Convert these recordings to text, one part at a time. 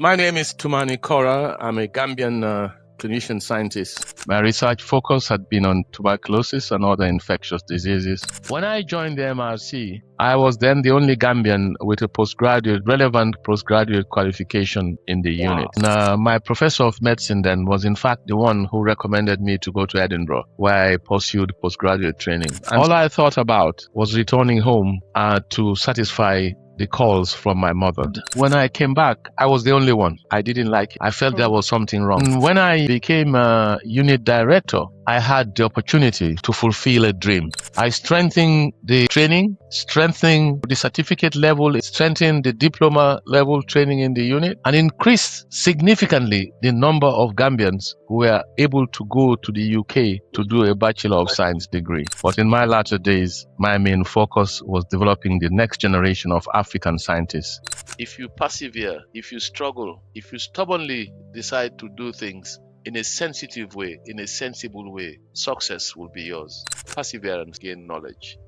My name is Tumani Corrah. I'm a Gambian clinician scientist. My research focus had been on tuberculosis and other infectious diseases. When I joined the MRC, I was then the only Gambian with a relevant postgraduate qualification in the unit. And, my professor of medicine then was in fact the one who recommended me to go to Edinburgh, where I pursued postgraduate training. And all I thought about was returning home to satisfy the calls from my mother. When I came back, I was the only one. I didn't like it. I felt there was something wrong. And when I became a unit director, I had the opportunity to fulfill a dream. I strengthened the training, strengthened the certificate level, strengthened the diploma level training in the unit, and increased significantly the number of Gambians who were able to go to the UK to do a Bachelor of Science degree. But in my latter days, my main focus was developing the next generation of African scientists. If you persevere, if you struggle, if you stubbornly decide to do things in a sensitive way, in a sensible way, success will be yours. Perseverance, gain knowledge.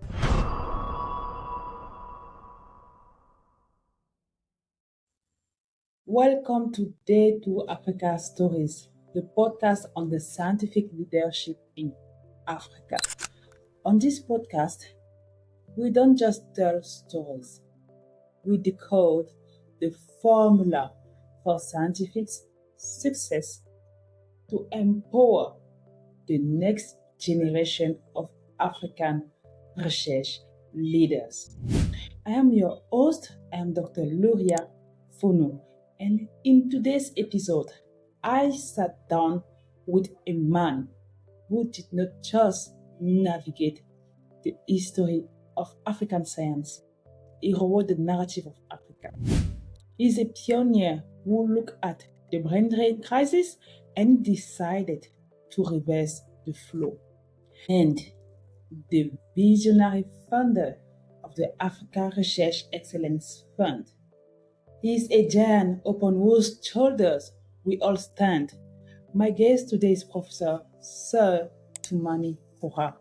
Welcome to D2Africa Stories, the podcast on the scientific leadership in Africa. On this podcast, we don't just tell stories, we decode the formula for scientific success to empower the next generation of African research leaders. I am your host, I am Dr. Luria Fono, and in today's episode, I sat down with a man who did not just navigate the history of African science, he wrote the narrative of Africa. He's a pioneer who looked at the brain drain crisis and decided to reverse the flow. And the visionary founder of the Africa Research Excellence Fund. He is a giant upon whose shoulders we all stand. My guest today is Professor Sir Tumani Corrah,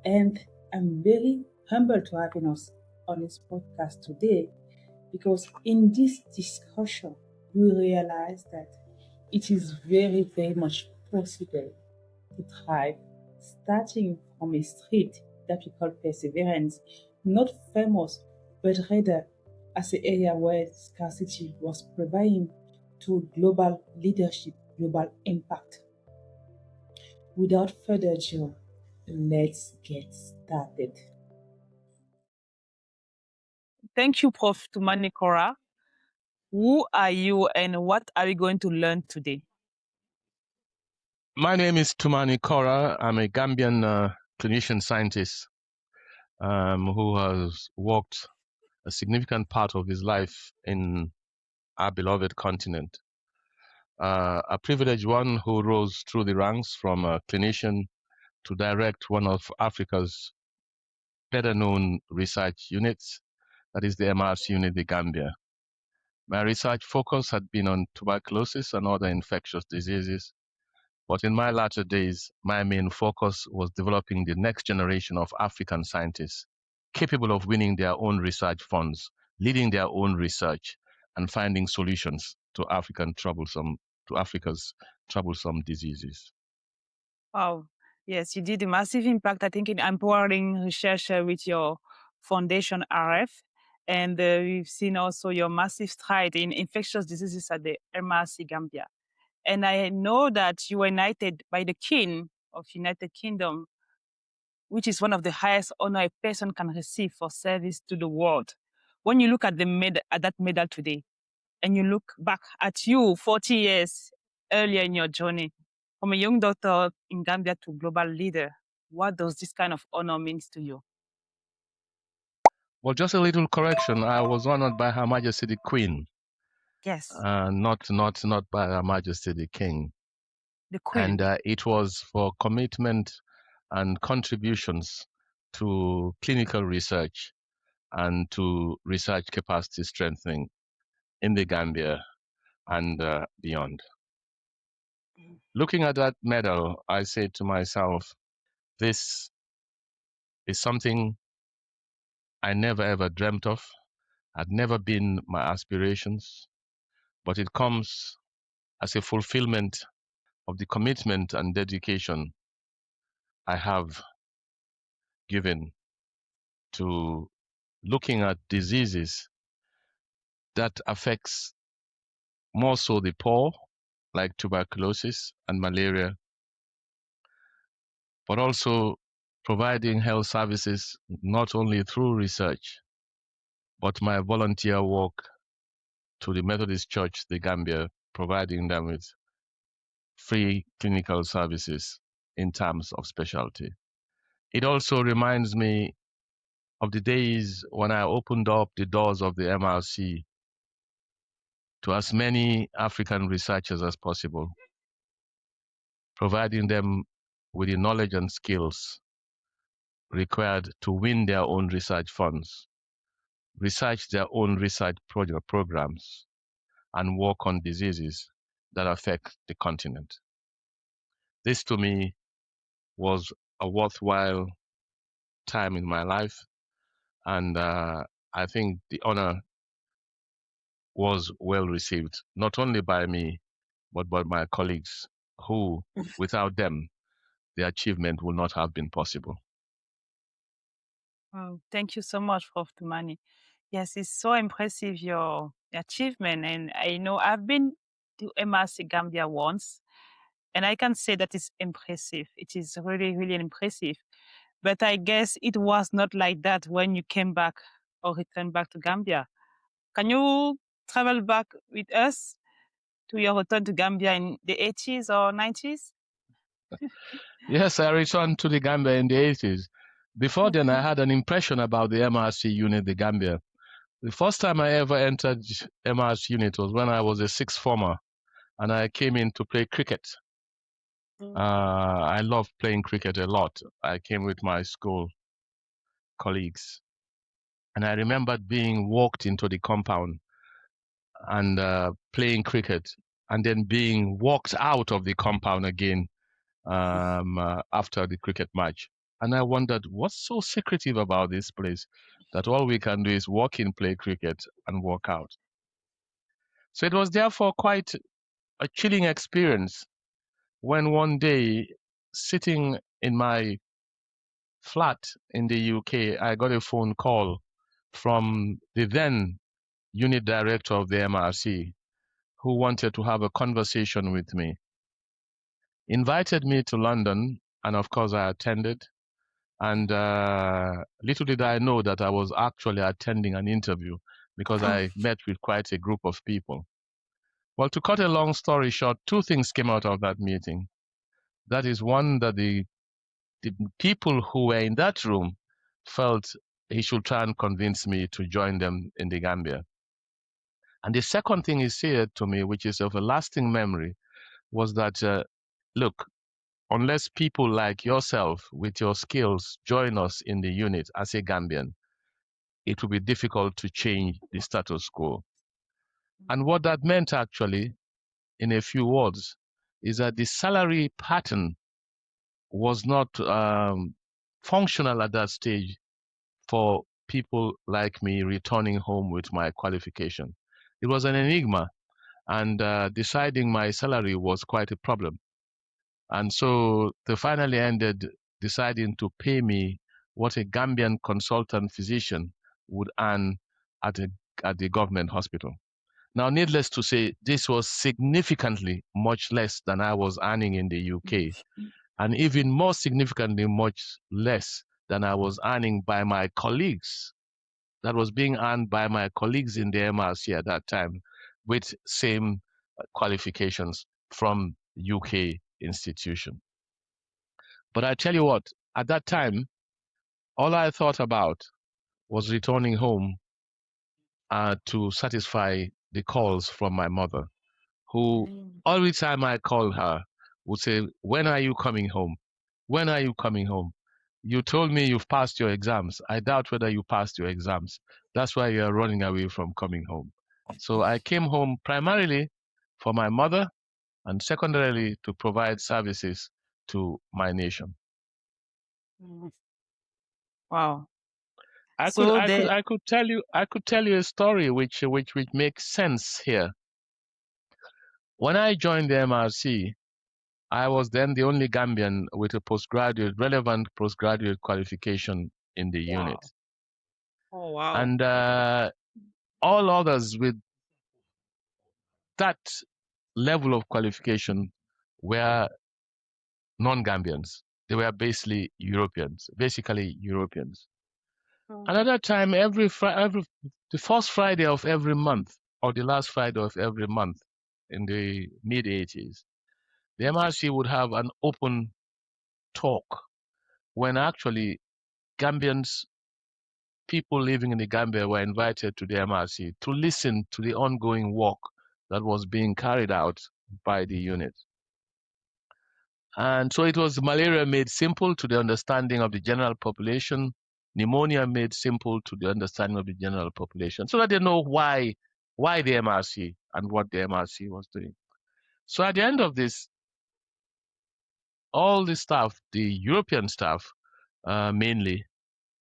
and I'm very humbled to have us on this podcast today because in this discussion we realize that it is very, very much possible to thrive starting from a street that we call perseverance, not famous, but rather as an area where scarcity was providing to global leadership, global impact. Without further ado, let's get started. Thank you, Prof. Tumani Corrah. Who are you and what are we going to learn today? My name is Tumani Corrah. I'm a Gambian clinician scientist who has worked a significant part of his life in our beloved continent. A privileged one who rose through the ranks from a clinician to direct one of Africa's better known research units, that is the MRC unit, the Gambia. My research focus had been on tuberculosis and other infectious diseases, but in my latter days, my main focus was developing the next generation of African scientists capable of winning their own research funds, leading their own research, and finding solutions to Africa's troublesome diseases. Wow. Yes, you did a massive impact, I think, in empowering research with your foundation AREF. And we've seen also your massive stride in infectious diseases at the MRC Gambia. And I know that you were knighted by the King of United Kingdom, which is one of the highest honor a person can receive for service to the world. When you look at that medal today, and you look back at you 40 years earlier in your journey, from a young doctor in Gambia to global leader, what does this kind of honor mean to you? Well, just a little correction. I was honored by Her Majesty the Queen. Yes. Not by Her Majesty the King. The Queen. And it was for commitment and contributions to clinical research and to research capacity strengthening in the Gambia and beyond. Looking at that medal, I said to myself, this is something I never ever dreamt of, had never been my aspirations, but it comes as a fulfillment of the commitment and dedication I have given to looking at diseases that affects more so the poor, like tuberculosis and malaria, but also providing health services not only through research, but my volunteer work to the Methodist Church, the Gambia, providing them with free clinical services in terms of specialty. It also reminds me of the days when I opened up the doors of the MRC to as many African researchers as possible, providing them with the knowledge and skills required to win their own research funds, research their own research programs, and work on diseases that affect the continent. This to me was a worthwhile time in my life, and I think the honor was well received, not only by me, but by my colleagues who, without them, the achievement would not have been possible. Oh, thank you so much, Prof. Tumani. Yes, it's so impressive, your achievement. And I know I've been to MRC Gambia once, and I can say that it's impressive. It is really, really impressive. But I guess it was not like that when you came back or returned back to Gambia. Can you travel back with us to your return to Gambia in the 80s or 90s? Yes, I returned to the Gambia in the 80s. Before then, I had an impression about the MRC unit, the Gambia. The first time I ever entered MRC unit was when I was a sixth former, and I came in to play cricket. I loved playing cricket a lot. I came with my school colleagues, and I remembered being walked into the compound and playing cricket, and then being walked out of the compound again after the cricket match. And I wondered, what's so secretive about this place that all we can do is walk in, play cricket, and walk out? So it was therefore quite a chilling experience when one day, sitting in my flat in the UK, I got a phone call from the then unit director of the MRC, who wanted to have a conversation with me. Invited me to London, and of course I attended. And little did I know that I was actually attending an interview, because I met with quite a group of people. Well, to cut a long story short, two things came out of that meeting. That is, one, that the people who were in that room felt he should try and convince me to join them in the Gambia. And the second thing he said to me, which is of a lasting memory, was that, look, unless people like yourself with your skills join us in the unit as a Gambian, it will be difficult to change the status quo. And what that meant, actually, in a few words, is that the salary pattern was not functional at that stage for people like me returning home with my qualification. It was an enigma, and deciding my salary was quite a problem. And so they finally ended deciding to pay me what a Gambian consultant physician would earn at the government hospital. Now, needless to say, this was significantly much less than I was earning in the UK, and even more significantly much less than I was earning by my colleagues, that was being earned by my colleagues in the MRC at that time with same qualifications from UK institution. But I tell you what, at that time, all I thought about was returning home to satisfy the calls from my mother, who every time I called her would say, "When are you coming home? When are you coming home? You told me you've passed your exams. I doubt whether you passed your exams. That's why you're running away from coming home." So I came home primarily for my mother, and secondarily to provide services to my nation. Wow. I could tell you a story which makes sense here. When I joined the MRC, I was then the only Gambian with a relevant postgraduate qualification in the unit. Oh, wow. And all others with that level of qualification were non-Gambians. They were basically Europeans. And at that time, the first Friday of every month, or the last Friday of every month in the mid-80s, the MRC would have an open talk when actually Gambians, people living in the Gambia, were invited to the MRC to listen to the ongoing work that was being carried out by the unit. And so it was malaria made simple to the understanding of the general population, pneumonia made simple to the understanding of the general population, so that they know why the MRC and what the MRC was doing. So at the end of this, all the staff, the European staff mainly,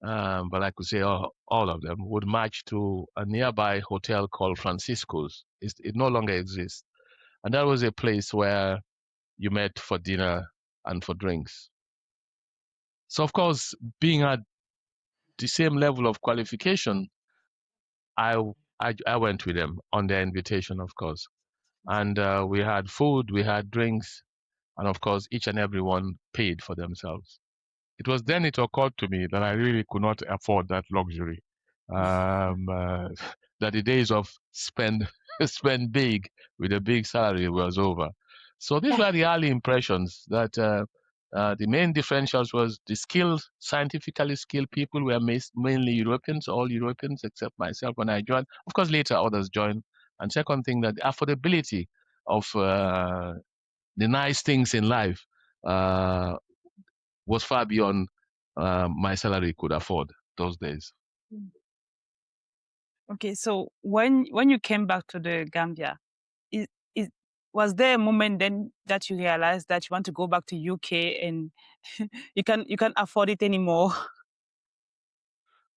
but I could say all of them, would march to a nearby hotel called Francisco's. It no longer exists. And that was a place where you met for dinner and for drinks. So, of course, being at the same level of qualification, I went with them on their invitation, of course. And we had food, we had drinks, and of course, each and every one paid for themselves. It was then it occurred to me that I really could not afford that luxury. That the days of spend big with a big salary was over. So these were the early impressions that the main differentials was the scientifically skilled people were mainly Europeans, all Europeans except myself when I joined. Of course, later others joined. And second thing, that the affordability of the nice things in life was far beyond my salary could afford those days. Okay, so when you came back to the Gambia, was there a moment then that you realized that you want to go back to UK and you can't afford it anymore?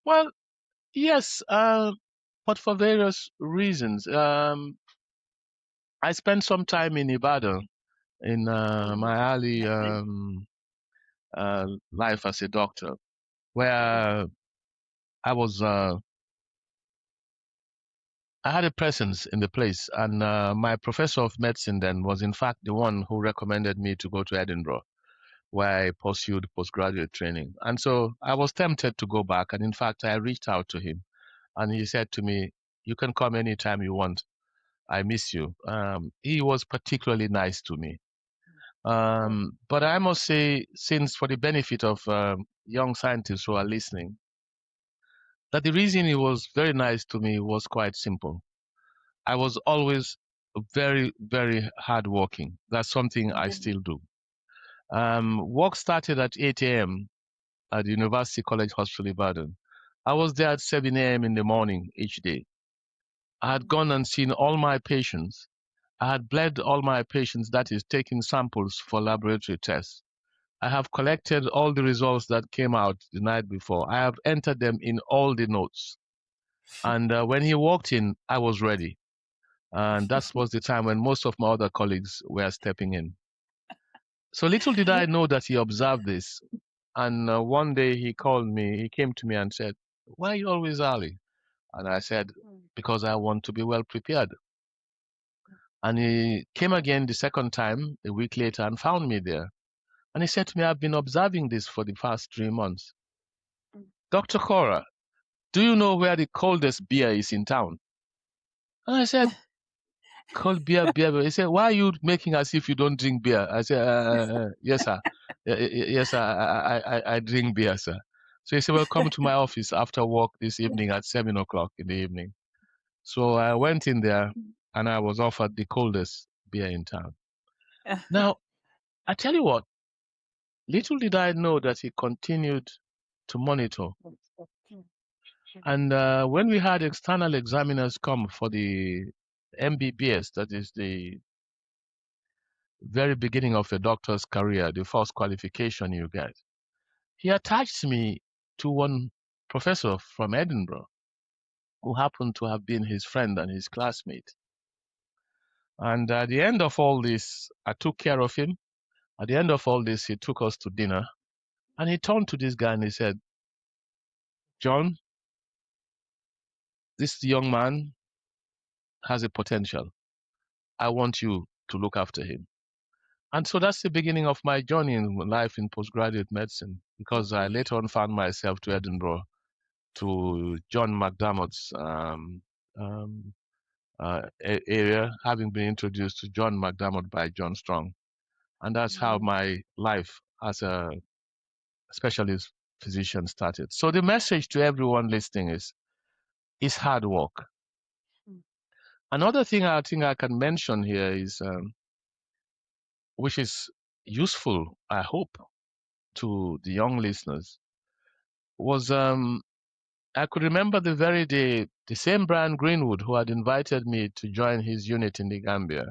Well, yes, but for various reasons. I spent some time in Ibadan in my early life as a doctor, where I was. I had a presence in the place, and my professor of medicine then was in fact the one who recommended me to go to Edinburgh, where I pursued postgraduate training. And so I was tempted to go back, and in fact I reached out to him, and he said to me, "You can come anytime you want. I miss you." He was particularly nice to me. But I must say, since for the benefit of young scientists who are listening, that the reason he was very nice to me was quite simple. I was always very, very hardworking. That's something I still do. Work started at 8 a.m. at the University College Hospital, Ibadan. I was there at 7 a.m. in the morning each day. I had gone and seen all my patients. I had bled all my patients, that is, taking samples for laboratory tests. I have collected all the results that came out the night before. I have entered them in all the notes. And when he walked in, I was ready. And that was the time when most of my other colleagues were stepping in. So little did I know that he observed this. And one day he came to me and said, "Why are you always early?" And I said, "Because I want to be well prepared." And he came again the second time, a week later, and found me there. And he said to me, "I've been observing this for the past 3 months. Dr. Corrah, do you know where the coldest beer is in town?" And I said, "Cold beer." He said, "Why are you making as if you don't drink beer?" I said, "Yes, sir. Yes, sir. I drink beer, sir." So he said, "Well, come to my office after work this evening at 7 o'clock in the evening." So I went in there and I was offered the coldest beer in town. Now, I tell you what, little did I know that he continued to monitor. And when we had external examiners come for the MBBS, that is the very beginning of a doctor's career, the first qualification you get, he attached me to one professor from Edinburgh who happened to have been his friend and his classmate. And at the end of all this, I took care of him. At the end of all this, he took us to dinner. And he turned to this guy and he said, John, this young man has a potential. I want you to look after him. And so that's the beginning of my journey in life in postgraduate medicine, because I later on found myself to Edinburgh, to John McDermott's area, having been introduced to John McDermott by John Strong. And that's how my life as a specialist physician started. So the message to everyone listening is hard work. Another thing I think I can mention here is, which is useful, I hope, to the young listeners, was I could remember the very day the same Brian Greenwood who had invited me to join his unit in the Gambia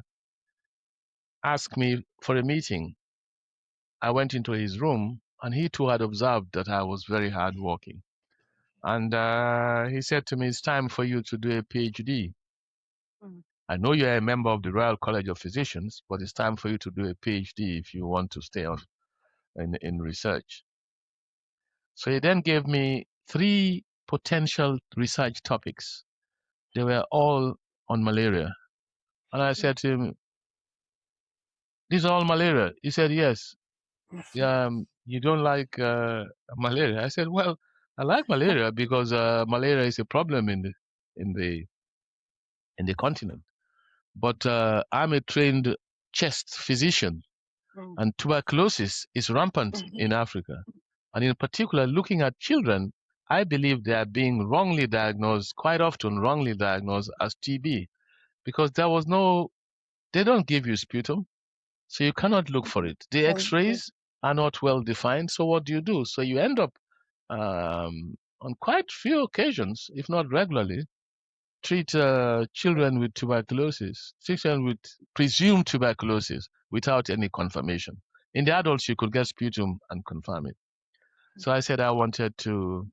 asked me for a meeting. I went into his room and he too had observed that I was very hardworking. And he said to me, it's time for you to do a PhD. I know you're a member of the Royal College of Physicians, but it's time for you to do a PhD if you want to stay on in research. So he then gave me 3 potential research topics. They were all on malaria. And I said to him, these are all malaria. He said, yes. You don't like malaria? I said, well, I like malaria because malaria is a problem in the continent. But I'm a trained chest physician, and tuberculosis is rampant in Africa. And in particular, looking at children, I believe they are being wrongly diagnosed, quite often wrongly diagnosed as TB, because they don't give you sputum, so you cannot look for it. The X-rays are not well defined, so what do? So you end up on quite few occasions, if not regularly, treat children with tuberculosis, children with presumed tuberculosis without any confirmation. In the adults, you could get sputum and confirm it. So I said I wanted to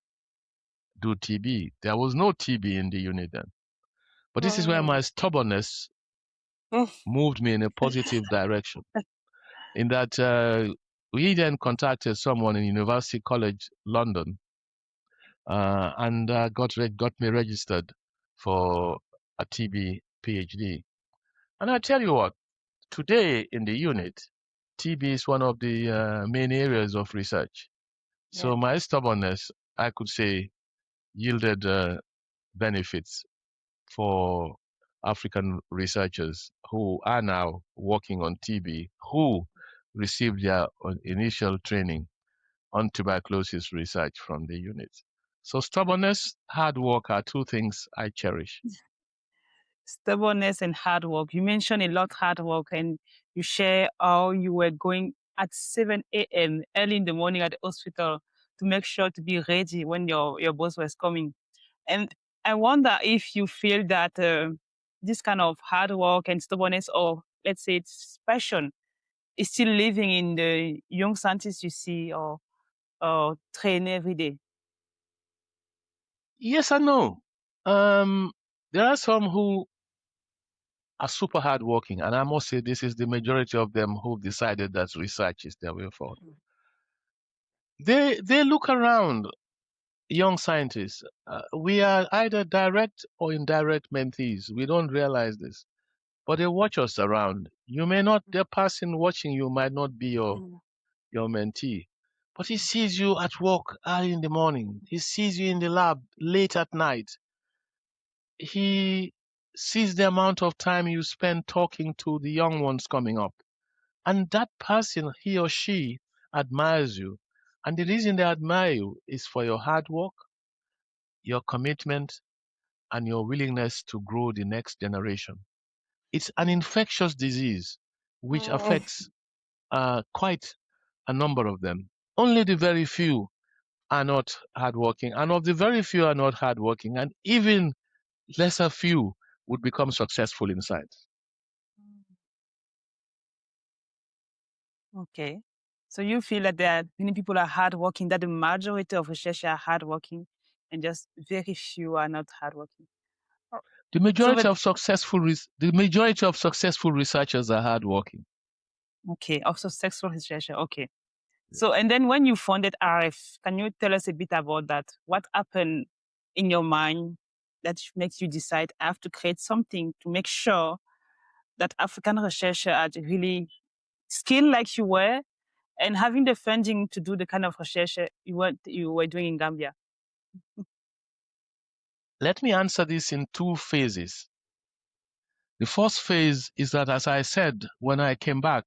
do TB. There was no TB in the unit then. But this is where my stubbornness moved me in a positive direction. In that we then contacted someone in University College London and got me registered for a TB PhD. And I tell you what, today in the unit, TB is one of the main areas of research. So my stubbornness, I could say, yielded benefits for African researchers who are now working on TB, who received their initial training on tuberculosis research from the unit. So stubbornness, hard work are 2 things I cherish. Stubbornness and hard work. You mentioned a lot hard work, and you share how you were going at 7 a.m. early in the morning at the hospital to make sure to be ready when your boss was coming. And I wonder if you feel that this kind of hard work and stubbornness, or let's say it's passion, is still living in the young scientists you see or train every day. Yes and no. There are some who are super hardworking, and I must say this is the majority of them who've decided that research is their way forward. They look around, young scientists. We are either direct or indirect mentees. We don't realize this, but they watch us around. The person watching you might not be your mentee, but he sees you at work early in the morning. He sees you in the lab late at night. He sees the amount of time you spend talking to the young ones coming up. And that person, he or she, admires you. And the reason they admire you is for your hard work, your commitment, and your willingness to grow the next generation. It's an infectious disease which affects quite a number of them. Only the very few are not hardworking, and of the very few are not hardworking, and even lesser few would become successful in science. Okay. So you feel that there are many people are hardworking, that the majority of researchers are hardworking, and just very few are not hardworking. The majority of successful researchers are hardworking. Okay, of successful researcher. Okay. So, and then when you founded AREF, can you tell us a bit about that? What happened in your mind that makes you decide I have to create something to make sure that African researchers are really skilled like you were and having the funding to do the kind of research you were doing in Gambia? Let me answer this in two phases. The first phase is that, as I said, when I came back,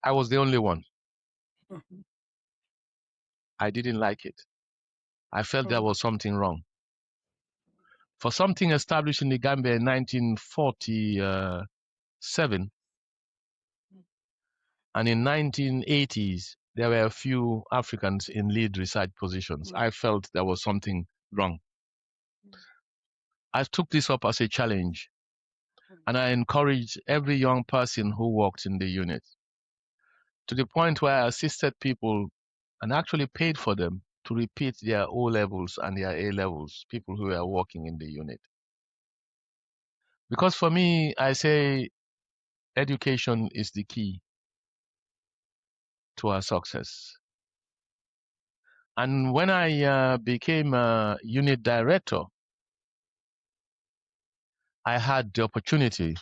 I was the only one. I didn't like it. I felt there was something wrong. For something established in the Gambia in 1947, and in 1980s, there were a few Africans in lead research positions. I felt there was something wrong. I took this up as a challenge, and I encouraged every young person who worked in the unit, to the point where I assisted people and actually paid for them to repeat their O levels and their A levels, people who were working in the unit. Because for me, I say education is the key to our success. And when I became a unit director, I had the opportunity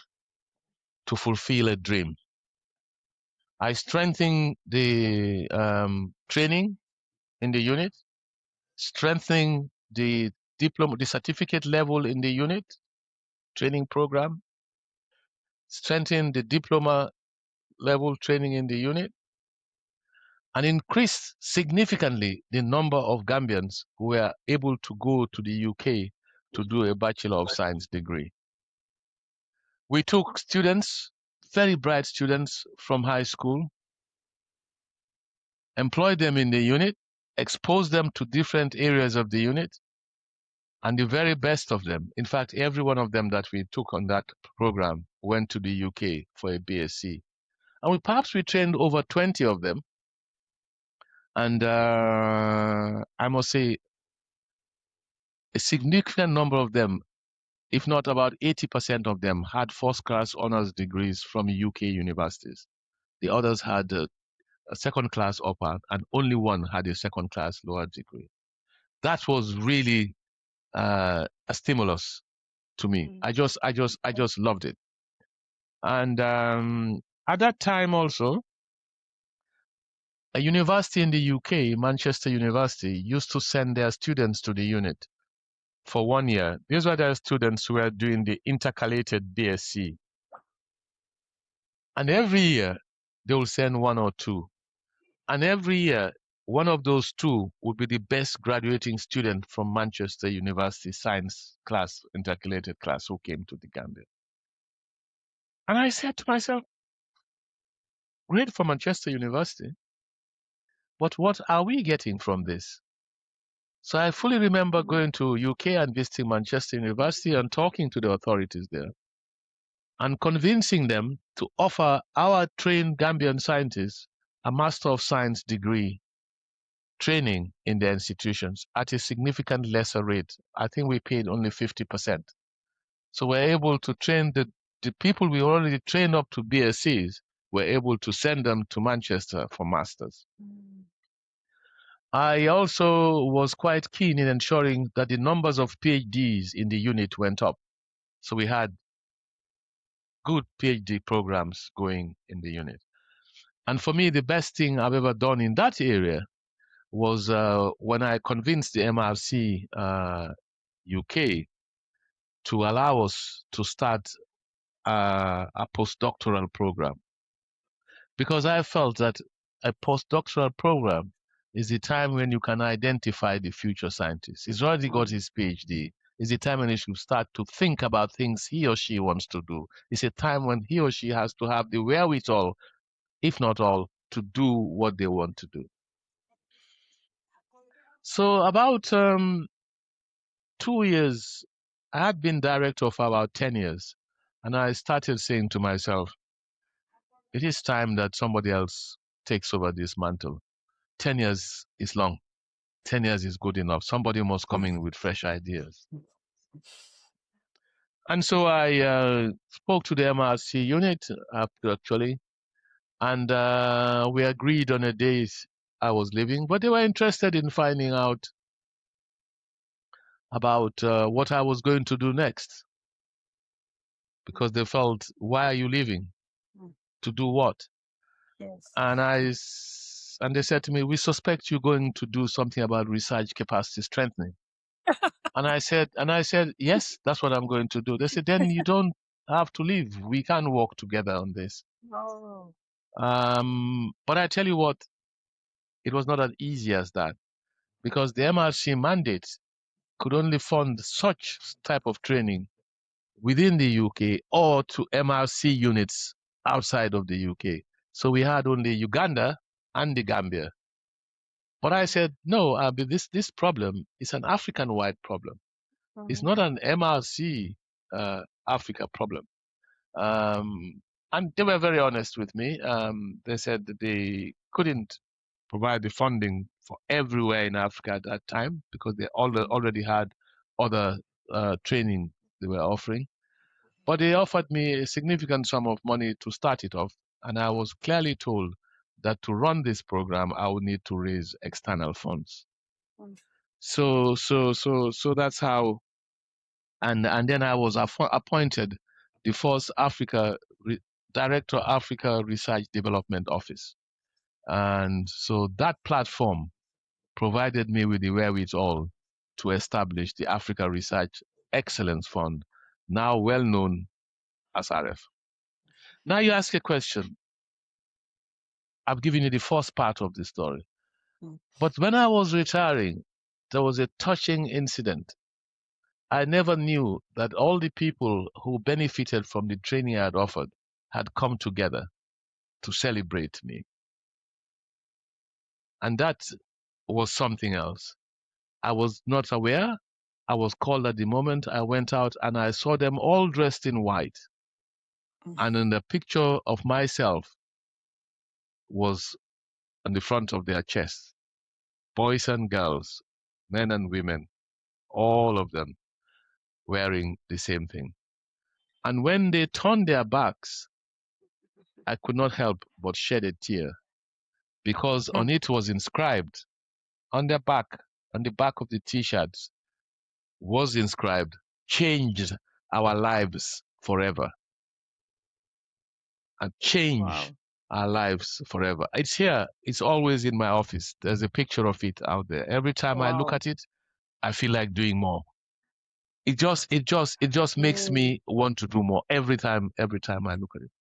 to fulfill a dream. I strengthened the training in the unit, strengthening the diploma, the certificate level in the unit training program, strengthen the diploma level training in the unit, and increase significantly the number of Gambians who were able to go to the UK to do a Bachelor of Science degree. We took students, very bright students from high school, employed them in the unit, exposed them to different areas of the unit, and the very best of them, in fact, every one of them that we took on that program went to the UK for a BSc. And perhaps we trained over 20 of them. And I must say, a significant number of them, if not about 80% of them, had first-class honors degrees from UK universities. The others had a second-class upper, and only one had a second-class lower degree. That was really a stimulus to me. I just loved it. And at that time also, a university in the UK, Manchester University, used to send their students to the unit for 1 year. These were their students who were doing the intercalated BSc. And every year, they will send one or two. And every year, one of those two would be the best graduating student from Manchester University science class, intercalated class, who came to the Gambia. And I said to myself, great for Manchester University, but what are we getting from this? So I fully remember going to UK and visiting Manchester University and talking to the authorities there and convincing them to offer our trained Gambian scientists a Master of Science degree training in their institutions at a significant lesser rate. I think we paid only 50%. So we're able to train the people we already trained up to BScs, we're able to send them to Manchester for masters. I also was quite keen in ensuring that the numbers of PhDs in the unit went up. So we had good PhD programs going in the unit. And for me, the best thing I've ever done in that area was when I convinced the MRC UK to allow us to start a postdoctoral program. Because I felt that a postdoctoral program is the time when you can identify the future scientist. He's already got his PhD. It's a time when he should start to think about things he or she wants to do. It's a time when he or she has to have the wherewithal, if not all, to do what they want to do. So about 2 years, I had been director for about 10 years, and I started saying to myself, it is time that somebody else takes over this mantle. 10 years is long. 10 years is good enough. Somebody must come in with fresh ideas. And so I spoke to the MRC unit, actually, and we agreed on a day I was leaving, but they were interested in finding out about what I was going to do next, because they felt, why are you leaving? To do what? Yes. And they said to me, we suspect you're going to do something about research capacity strengthening. And I said, yes, that's what I'm going to do. They said, then you don't have to leave. We can work together on this. Oh. But I tell you what, it was not as easy as that, because the MRC mandate could only fund such type of training within the UK or to MRC units outside of the UK. So we had only Uganda and the Gambia. But I said, no, this problem is an African-wide problem. It's not an MRC Africa problem. And they were very honest with me. They said that they couldn't provide the funding for everywhere in Africa at that time, because they already had other training they were offering. But they offered me a significant sum of money to start it off, and I was clearly told that to run this program, I would need to raise external funds. So that's how. And then I was appointed the first Director Africa Research Development Office. And so that platform provided me with the wherewithal to establish the Africa Research Excellence Fund, now well known as AREF. Now you ask a question. I've given you the first part of the story. But when I was retiring, there was a touching incident. I never knew that all the people who benefited from the training I had offered had come together to celebrate me. And that was something else. I was not aware. I was called at the moment. I went out and I saw them all dressed in white. And in the picture of myself was on the front of their chests. Boys and girls, men and women, all of them wearing the same thing. And when they turned their backs, I could not help but shed a tear, because on it was inscribed, on the back of the T-shirts, was inscribed, changed our lives forever. And change our lives forever. It's here. It's always in my office. There's a picture of it out there. Every time I look at it, I feel like doing more. It just makes me want to do more every time I look at it.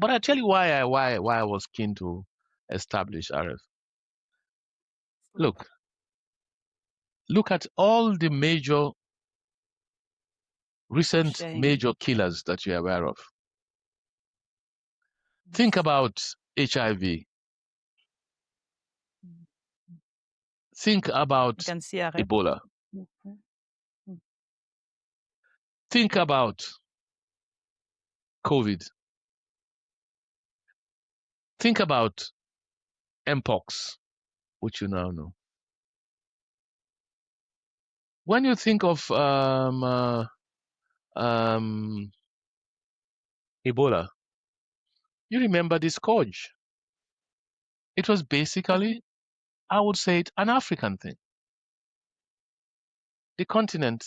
But I tell you why I was keen to establish AREF. Look at all the recent major killers that you're aware of. Think about HIV. Think about Ebola. Think about COVID. Think about Mpox, which you now know. When you think of Ebola, you remember the scourge. It was basically, I would say, an African thing. The continent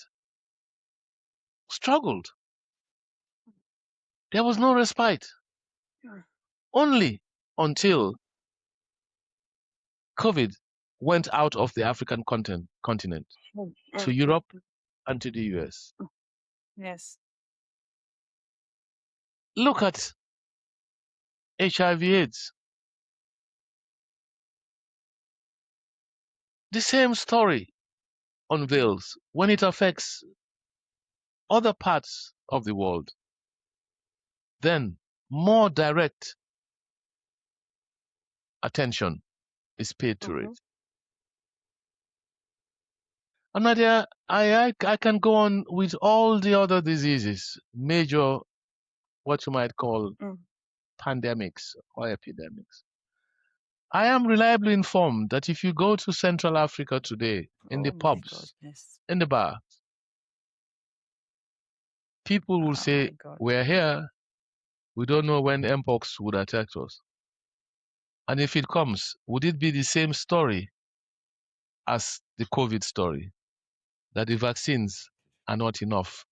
struggled. There was no respite. Only until COVID went out of the African continent to Europe and to the US. Yes. Look at HIV/AIDS. The same story unveils when it affects other parts of the world. Then more direct attention is paid to it. And Nadia, I can go on with all the other diseases, major, what you might call pandemics or epidemics. I am reliably informed that if you go to Central Africa today, in the pubs, in the bars, people will say, my God. we're here, we don't know when mpox would attack us. And if it comes, would it be the same story as the COVID story? That the vaccines are not enough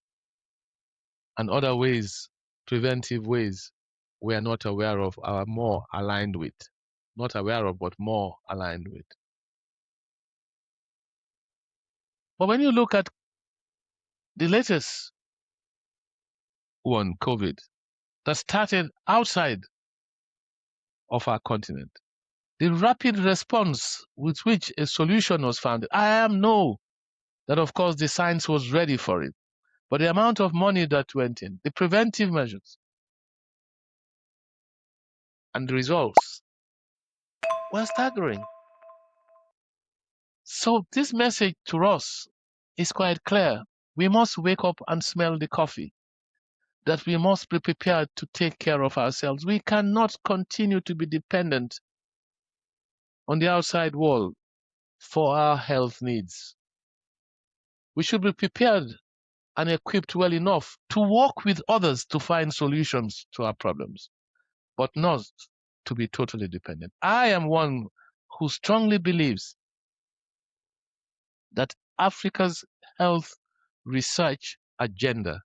and other ways, preventive ways, we are not aware of, are more aligned with. Not aware of, but more aligned with. But when you look at the latest one, COVID, that started outside of our continent, the rapid response with which a solution was found, I know that of course the science was ready for it, but the amount of money that went in, the preventive measures, and the results were staggering. So this message to us is quite clear. We must wake up and smell the coffee, that we must be prepared to take care of ourselves. We cannot continue to be dependent on the outside world for our health needs. We should be prepared and equipped well enough to work with others to find solutions to our problems, but not to be totally dependent. I am one who strongly believes that Africa's health research agenda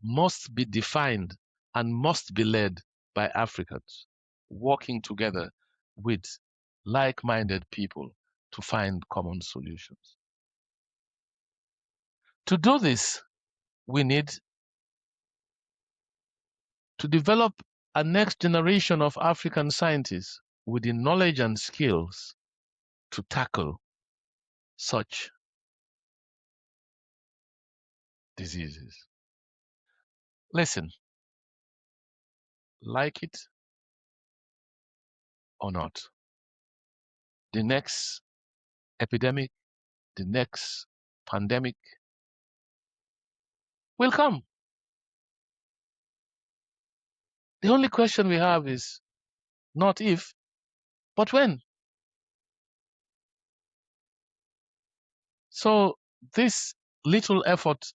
must be defined and must be led by Africans, working together with like-minded people to find common solutions. To do this, we need to develop a next generation of African scientists with the knowledge and skills to tackle such diseases. Listen, like it or not, the next epidemic, the next pandemic will come. The only question we have is not if, but when. So this little effort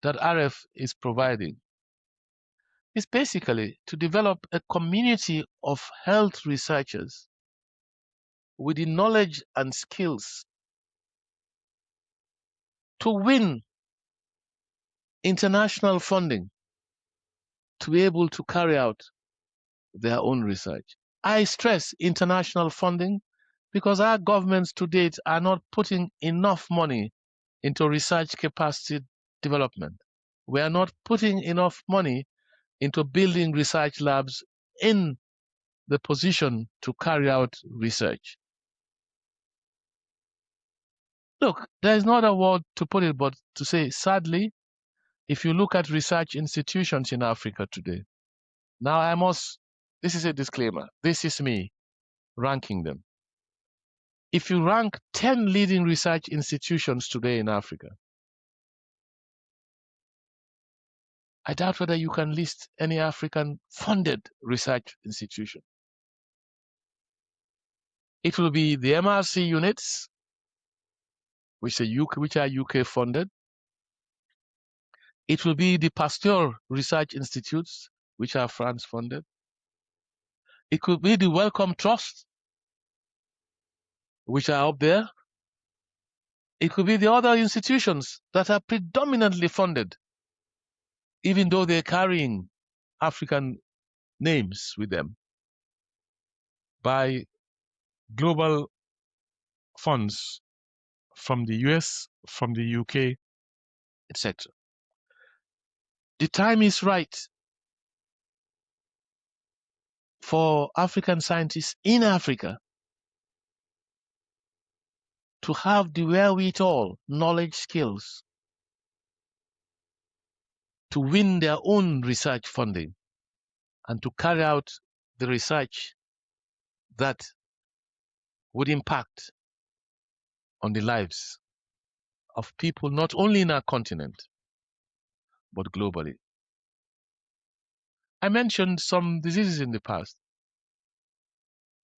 that AREF is providing is basically to develop a community of health researchers with the knowledge and skills to win international funding to be able to carry out their own research. I stress international funding because our governments to date are not putting enough money into research capacity development. We are not putting enough money into building research labs in the position to carry out research. Look, there is not a word to put it but to say, sadly, if you look at research institutions in Africa today, now this is a disclaimer, this is me ranking them. If you rank 10 leading research institutions today in Africa, I doubt whether you can list any African funded research institution. It will be the MRC units, which are UK funded. It will be the Pasteur Research Institutes, which are France funded. It could be the Wellcome Trust, which are up there. It could be the other institutions that are predominantly funded, even though they're carrying African names with them, by global funds from the US, from the UK, etc. The time is right for African scientists in Africa to have the wherewithal, knowledge, skills to win their own research funding and to carry out the research that would impact on the lives of people not only in our continent, but globally. I mentioned some diseases in the past.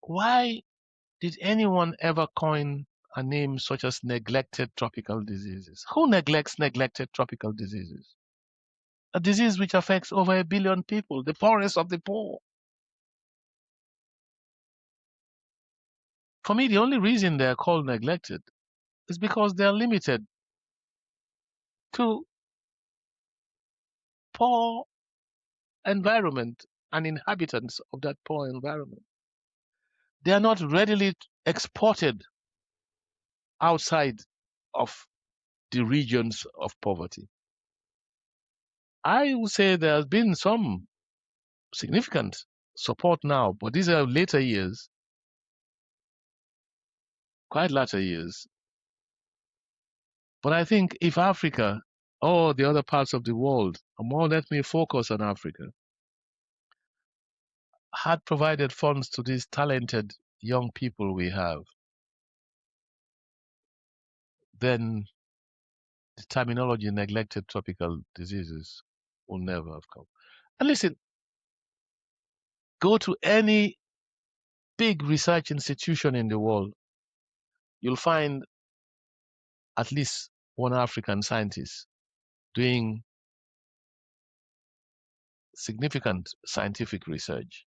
Why did anyone ever coin a name such as neglected tropical diseases? Who neglects neglected tropical diseases? a disease which affects over 1 billion people, the poorest of the poor. For me, the only reason they're called neglected is because they're limited to poor environment and inhabitants of that poor environment. They are not readily exported outside of the regions of poverty. I would say there has been some significant support now, but these are later years, quite latter years. But I think if Africa or the other parts of the world, or more let me focus on Africa, had provided funds to these talented young people we have, then the terminology neglected tropical diseases will never have come. And listen, go to any big research institution in the world, you'll find at least one African scientist doing significant scientific research.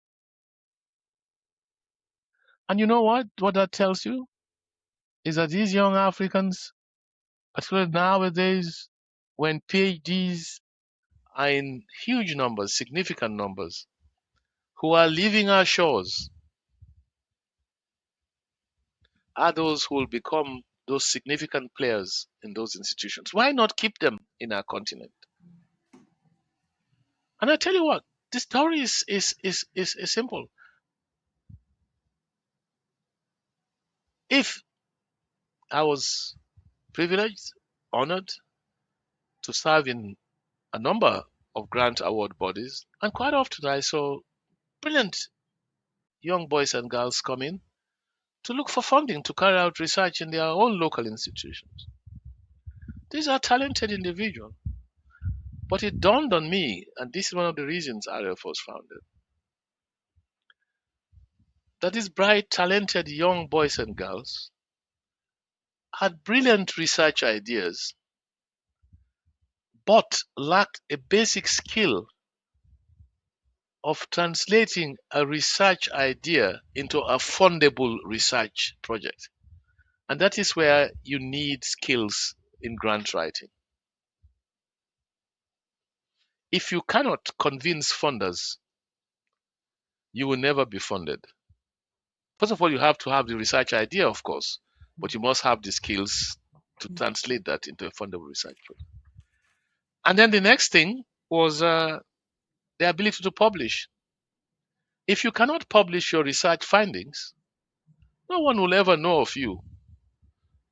And you know what? What that tells you is that these young Africans, particularly nowadays, when PhDs are in huge numbers, significant numbers, who are leaving our shores, are those who will become those significant players in those institutions. Why not keep them in our continent? And I tell you what, the story is simple. If I was privileged, honored to serve in a number of grant award bodies, and quite often I saw brilliant young boys and girls come in to look for funding to carry out research in their own local institutions. These are talented individuals. But it dawned on me, and this is one of the reasons AREF was founded, that these bright, talented young boys and girls had brilliant research ideas, but lacked a basic skill of translating a research idea into a fundable research project. And that is where you need skills in grant writing. If you cannot convince funders, you will never be funded. First of all, you have to have the research idea, of course, but you must have the skills to translate that into a fundable research project. And then the next thing was the ability to publish. If you cannot publish your research findings, no one will ever know of you.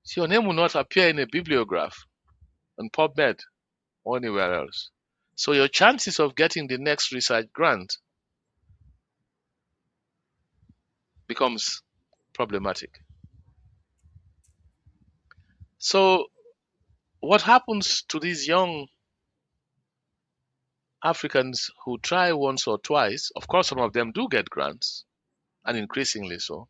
So your name will not appear in a bibliograph on PubMed or anywhere else. So your chances of getting the next research grant becomes problematic. So what happens to these young Africans who try once or twice? Of course, some of them do get grants, and increasingly so.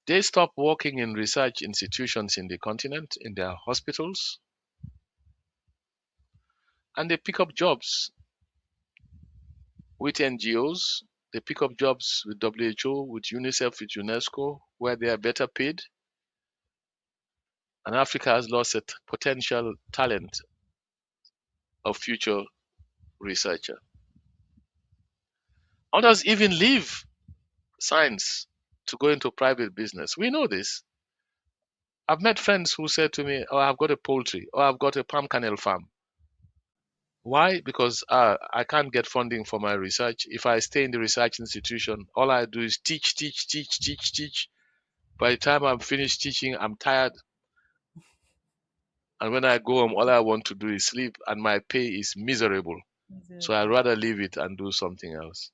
They stop working in research institutions in the continent, in their hospitals, and they pick up jobs with NGOs. They pick up jobs with WHO, with UNICEF, with UNESCO, where they are better paid. And Africa has lost a potential talent of future researcher. Others even leave science to go into private business. We know this. I've met friends who said to me, "Oh, I've got a poultry, or I've got a palm kernel farm." Why? Because I can't get funding for my research. If I stay in the research institution, all I do is teach. By the time I'm finished teaching, I'm tired. And when I go home, all I want to do is sleep, and my pay is miserable. So I'd rather leave it and do something else.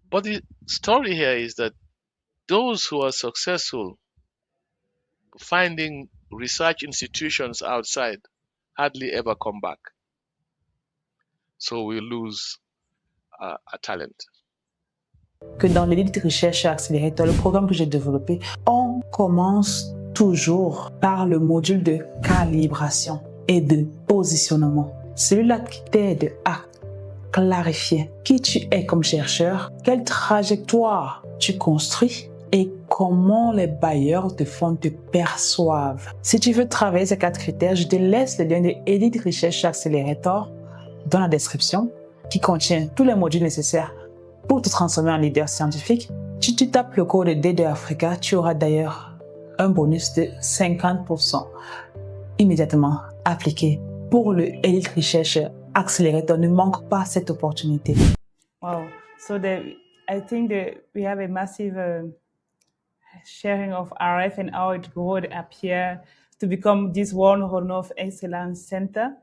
But the story here is that those who are successful finding research institutions outside hardly ever come back. So we lose a talent. Que dans l'élite recherche accélérateur, le programme que j'ai développé, on commence toujours par le module de calibration. et de positionnement. Celui-là qui t'aide à clarifier qui tu es comme chercheur, quelle trajectoire tu construis et comment les bailleurs de fonds te perçoivent. Si tu veux travailler ces 4 critères, je te laisse le lien de Edit Research Accelerator dans la description qui contient tous les modules nécessaires pour te transformer en leader scientifique. Si tu tapes le code D2Africa, tu auras d'ailleurs un bonus de 50% immédiatement appliqué pour le Edit Research Accelerator. Ne manque pas cette opportunité. Wow. So I think that we have a massive sharing of AREF and how it grew up here to become this one of excellence center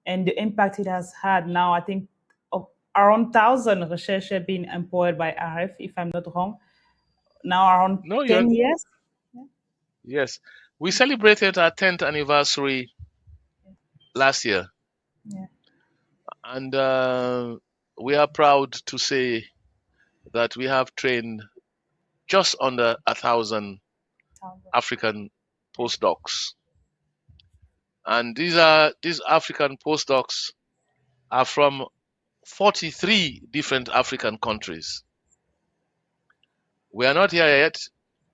and the impact it has had. Now, I think around 1,000 researchers being employed by AREF, if I'm not wrong. Now around 10 years. Yes. We celebrated our 10th anniversary last year. Yeah. And we are proud to say that we have trained just under 1,000 African postdocs. And these African postdocs are from 43 different African countries. We are not here yet.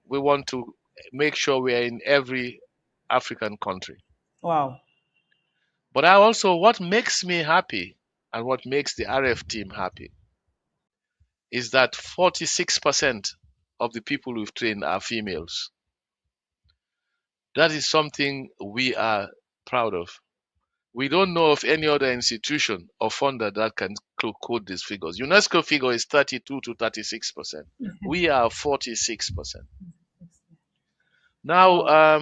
We want to make sure we are in every African country. Wow. But what makes me happy and what makes the AREF team happy is that 46% of the people we've trained are females. That is something we are proud of. We don't know of any other institution or funder that can quote these figures. UNESCO figure is 32 to 36%. We are 46%. Now,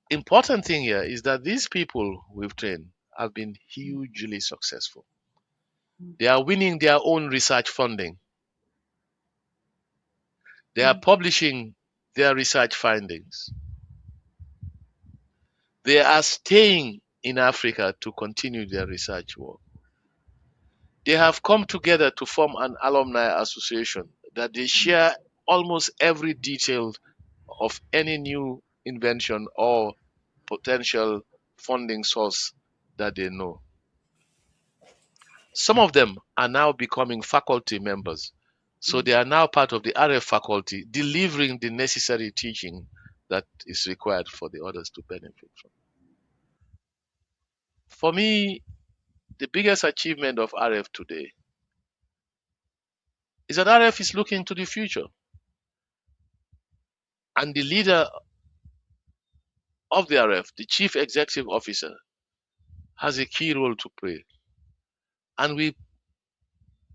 important thing here is that these people we've trained have been hugely successful. They are winning their own research funding. They are publishing their research findings. They are staying in Africa to continue their research work. They have come together to form an alumni association that they share almost every detail of any new invention or potential funding source that they know. Some of them are now becoming faculty members. So they are now part of the AREF faculty, delivering the necessary teaching that is required for the others to benefit from. For me, the biggest achievement of AREF today is that AREF is looking to the future. And the leader of the AREF, the chief executive officer, has a key role to play. And we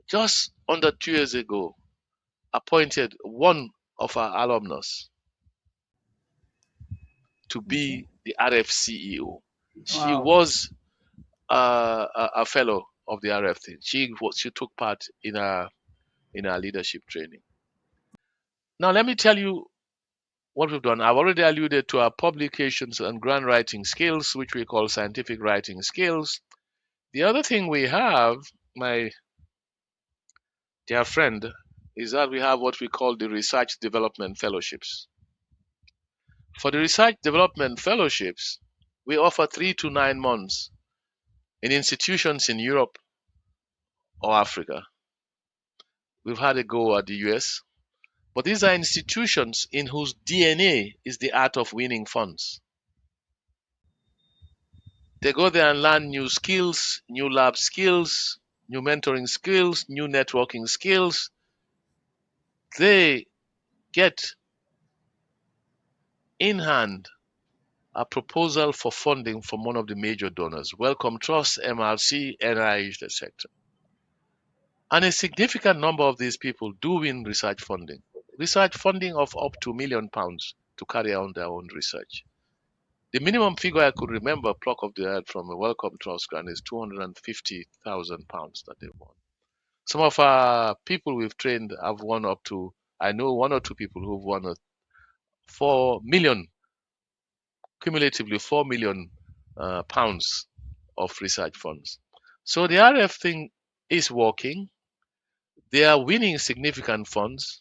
just under 2 years ago appointed one of our alumnus to be the AREF CEO. She was a fellow of the AREF thing. She took part in our leadership training. Now let me tell you what we've done. I've already alluded to our publications and grant writing skills, which we call scientific writing skills. The other thing we have, my dear friend, is that we have what we call the research development fellowships. For the research development fellowships, we offer 3 to 9 months in institutions in Europe or Africa. We've had a go at the US, but these are institutions in whose DNA is the art of winning funds. They go there and learn new skills, new lab skills, new mentoring skills, new networking skills. They get in hand a proposal for funding from one of the major donors, Wellcome Trust, MRC, NIH, etc. And a significant number of these people do win research funding of up to £1 million to carry on their own research. The minimum figure I could remember, pluck of the head from a Wellcome Trust grant, is £250,000 that they've won. Some of our people we've trained have won up to, I know 1 or 2 people who've won 4 million, cumulatively £4 million of research funds. So the AREF thing is working. They are winning significant funds.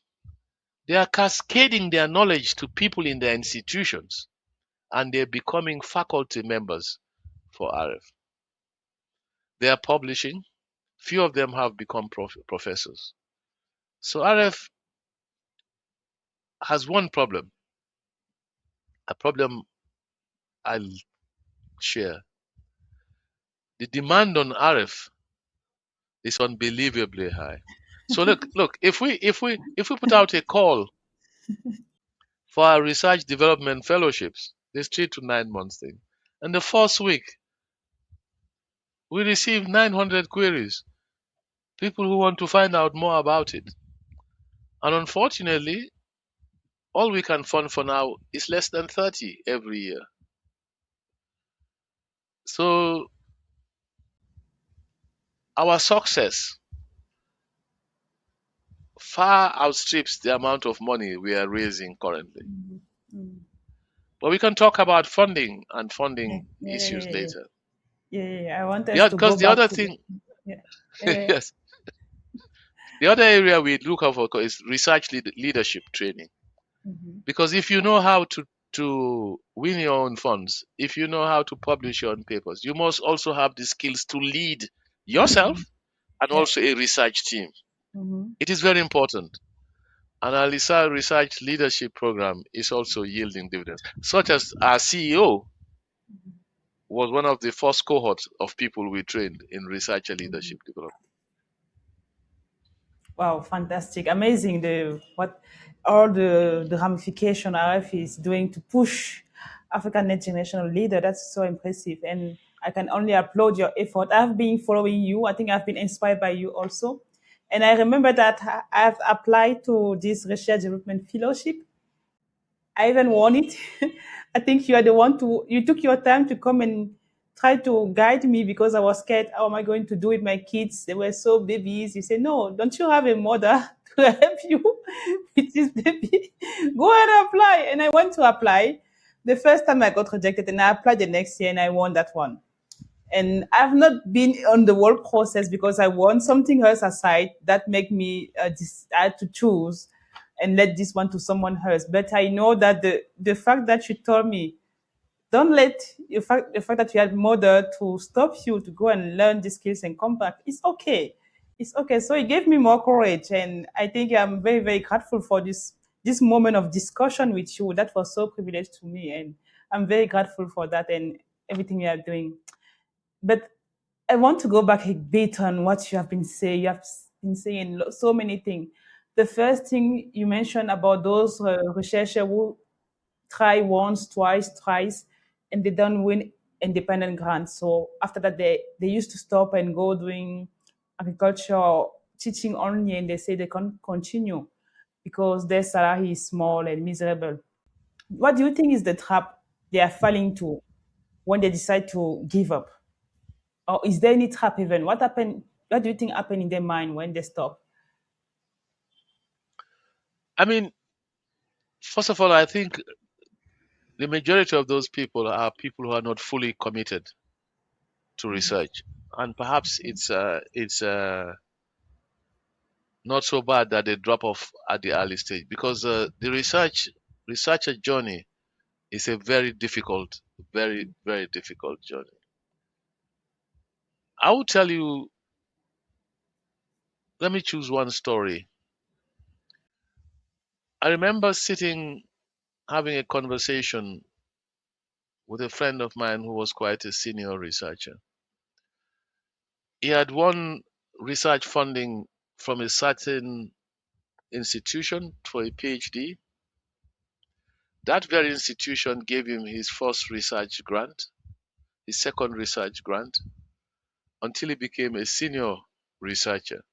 They are cascading their knowledge to people in their institutions, and they're becoming faculty members for AREF. They are publishing. Few of them have become professors. So AREF has one problem, a problem I'll share. The demand on AREF is unbelievably high. So look, if we put out a call for our research development fellowships, this 3 to 9 months thing, and the first week we receive 900 queries, people who want to find out more about it. And unfortunately, all we can fund for now is less than 30 every year. So our success far outstrips the amount of money we are raising currently. But we can talk about funding and funding issues later. I want us to Because go the back other to thing, yeah. yes, the other area we look out for is research leadership training. Because if you know how to win your own funds, if you know how to publish your own papers, you must also have the skills to lead yourself and also a research team. It is very important. Analyse research leadership program is also yielding dividends, such as our CEO was one of the first cohorts of people we trained in research and leadership development. Wow, fantastic, amazing! The ramification AREF is doing to push African next generational leader. That's so impressive, and I can only applaud your effort. I've been following you. I think I've been inspired by you also, and I remember that I've applied to this research development fellowship. I even won it. I think you are the one you took your time to come and try to guide me because I was scared. How am I going to do it? My kids, they were so babies. You say, no, don't you have a mother to help you with this baby? Go and apply. And I went to apply. The first time I got rejected and I applied the next year and I won that one. And I've not been on the whole process because I want something else aside that make me decide to choose and let this one to someone else. But I know that the fact that you told me, don't let the fact that you had mother to stop you to go and learn the skills and come back. It's okay. It's okay. So it gave me more courage, and I think I'm very, very grateful for this moment of discussion with you. That was so privileged to me, and I'm very grateful for that and everything you are doing. But I want to go back a bit on what you have been saying. You have been saying so many things. The first thing you mentioned about those researchers who try once, twice, thrice, and they don't win independent grants. So after that, they used to stop and go doing agriculture or teaching only, and they say they can't continue because their salary is small and miserable. What do you think is the trap they are falling to when they decide to give up? Or is there any trap even? What happened? What do you think happened in their mind when they stop? I mean, first of all, I think the majority of those people are people who are not fully committed to research, and perhaps it's not so bad that they drop off at the early stage because the researcher journey is a very difficult, very difficult journey. I will tell you. Let me choose one story. I remember sitting having a conversation with a friend of mine who was quite a senior researcher. He had won research funding from a certain institution for a PhD. That very institution gave him his first research grant, his second research grant, until he became a senior researcher.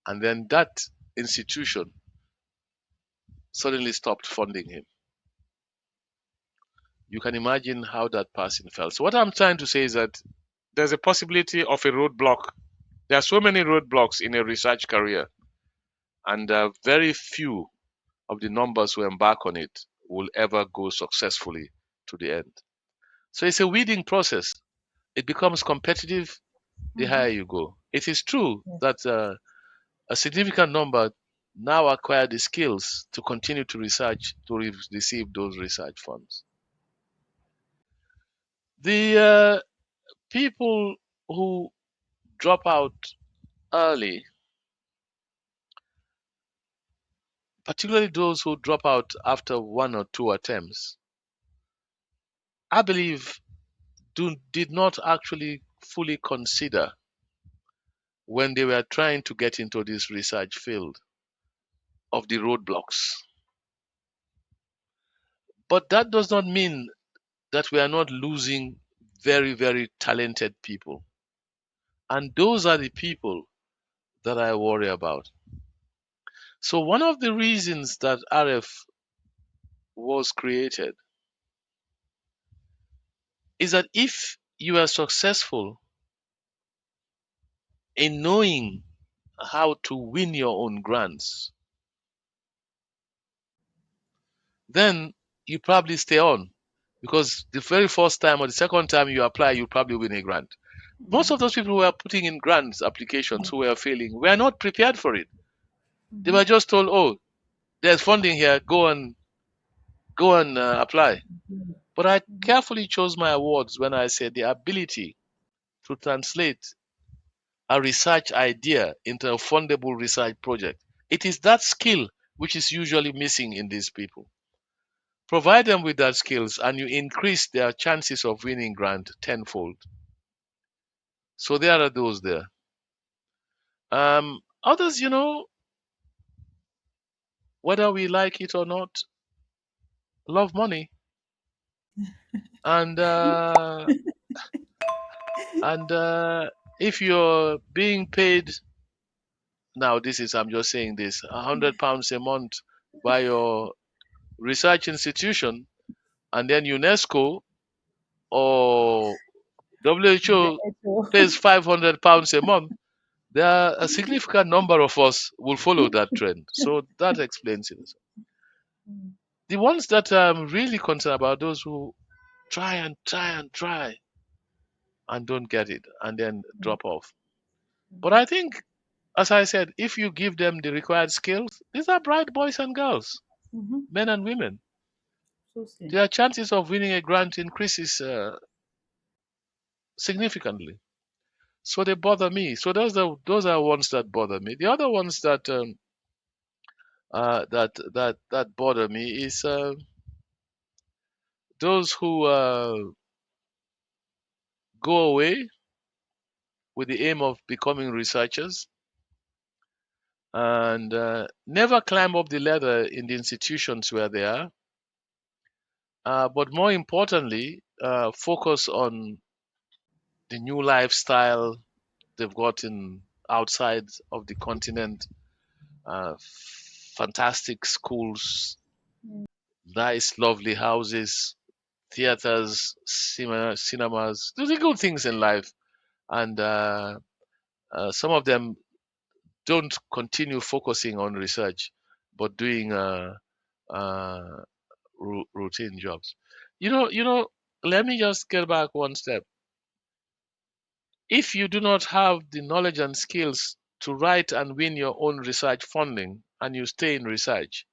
And then that institution suddenly stopped funding him. You can imagine how that person felt. So, what I'm trying to say is that there's a possibility of a roadblock. There are so many roadblocks in a research career, and very few of the numbers who embark on it will ever go successfully to the end. So it's a weeding process. It becomes competitive the higher you go. It is true that a significant number now acquire the skills to continue to research to receive those research funds. The people who drop out early, particularly those who drop out after one or two attempts, I believe did not actually fully consider when they were trying to get into this research field of the roadblocks. But that does not mean that we are not losing very, very talented people. And those are the people that I worry about. So one of the reasons that AREF was created is that if you are successful in knowing how to win your own grants, then you probably stay on, because the very first time or the second time you apply, you probably win a grant. Most of those people who are putting in grants applications who were failing were not prepared for it. They were just told, "Oh, there's funding here. Go and apply." But I carefully chose my words when I said the ability to translate a research idea into a fundable research project. It is that skill which is usually missing in these people. Provide them with that skills and you increase their chances of winning grant tenfold. So there are those there. Others, whether we like it or not, love money. And if you're being paid now, I'm just saying this, £100 a month by your research institution, and then UNESCO or WHO pays £500 a month, there are a significant number of us will follow that trend. So that explains it. The ones that I'm really concerned about, those who try and don't get it and then drop off. But I think, as I said, if you give them the required skills, these are bright boys and girls, men and women. Their chances of winning a grant increases significantly. So they bother me. So those are ones that bother me. The other ones that that bother me is those who go away with the aim of becoming researchers and never climb up the ladder in the institutions where they are, but more importantly, focus on the new lifestyle they've gotten outside of the continent. Fantastic schools, nice, lovely houses, theaters, cinemas. Those are good things in life, and some of them don't continue focusing on research, but doing routine jobs. Let me just get back one step. If you do not have the knowledge and skills to write and win your own research funding, and you stay in research,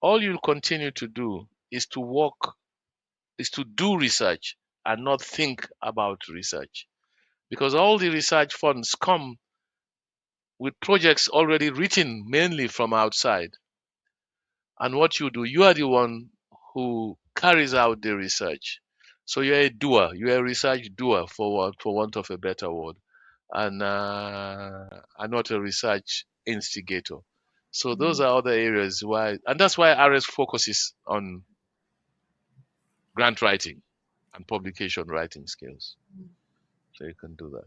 all you'll continue to do is to do research and not think about research, because all the research funds come with projects already written mainly from outside. And what you are the one who carries out the research. So you're a doer, you're a research doer, for want of a better word, and not a research instigator. So those are other areas why, and that's why ARES focuses on grant writing and publication writing skills. So you can do that.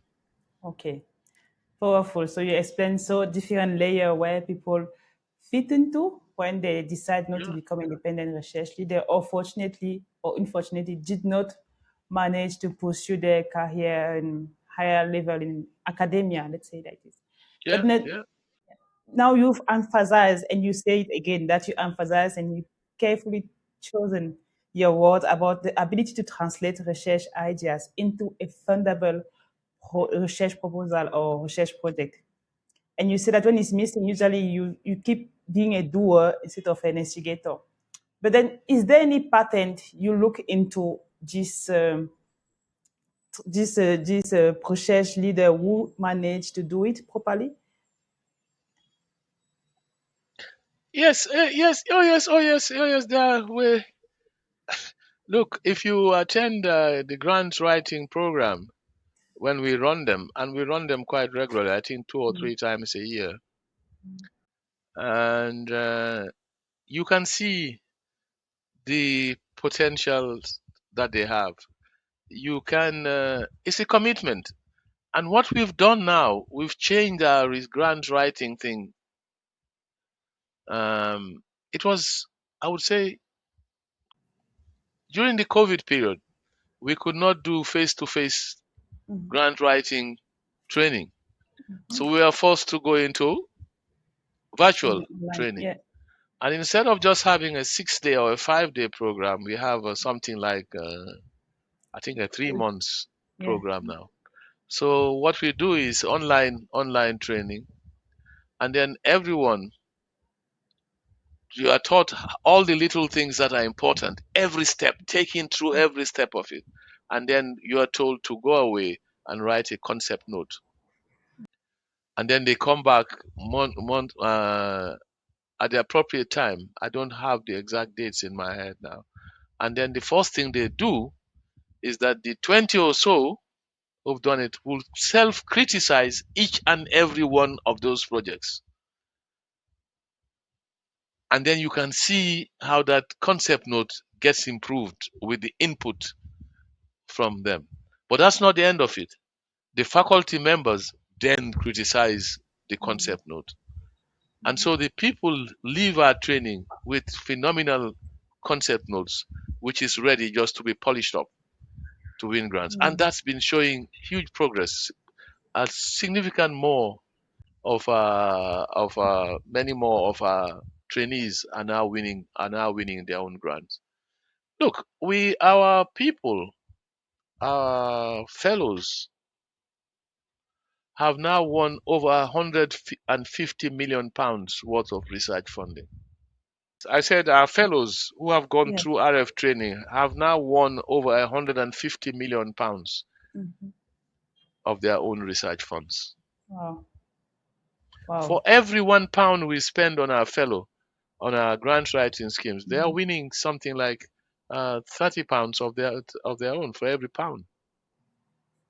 Okay, powerful. So you explained so different layer where people fit into when they decide not to become independent research leader, or fortunately or unfortunately did not manage to pursue their career in higher level in academia, let's say like this. Yeah, But yeah. now you've emphasized, and you say it again, that you emphasize and you carefully chosen your words about the ability to translate research ideas into a fundable research proposal or research project. And you say that when it's missing, usually you keep being a doer instead of an instigator. But then, is there any pattern you look into this this research leader who managed to do it properly? Yes, yes, oh yes. Look, if you attend the grant writing program when we run them, and we run them quite regularly, I think 2 or 3 times a year, and you can see the potentials that they have. You can, it's a commitment. And what we've done now, we've changed our grant writing thing. It was, I would say, during the COVID period, we could not do face-to-face grant writing training. So we were forced to go into virtual training. Yeah. And instead of just having a 6-day or a 5-day program, we have something like, I think, a 3 months program now. So what we do is online training, and then everyone, you are taught all the little things that are important, every step, taking through every step of it, and then you are told to go away and write a concept note, and then they come back at the appropriate time. I don't have the exact dates in my head now. And then the first thing they do is that the 20 or so who've done it will self-criticize each and every one of those projects. And then you can see how that concept note gets improved with the input from them. But that's not the end of it. The faculty members then criticize the concept note. And so the people leave our training with phenomenal concept notes, which is ready just to be polished up to win grants. And that's been showing huge progress. A significant more of many more of our trainees are now winning their own grants. Look, our people, our fellows, have now won over 150 million pounds worth of research funding. I said our fellows who have gone through AREF training have now won over 150 million pounds of their own research funds. Wow. For every £1 we spend on our fellow, on our grant writing schemes, they are winning something like £30 of their own for every pound.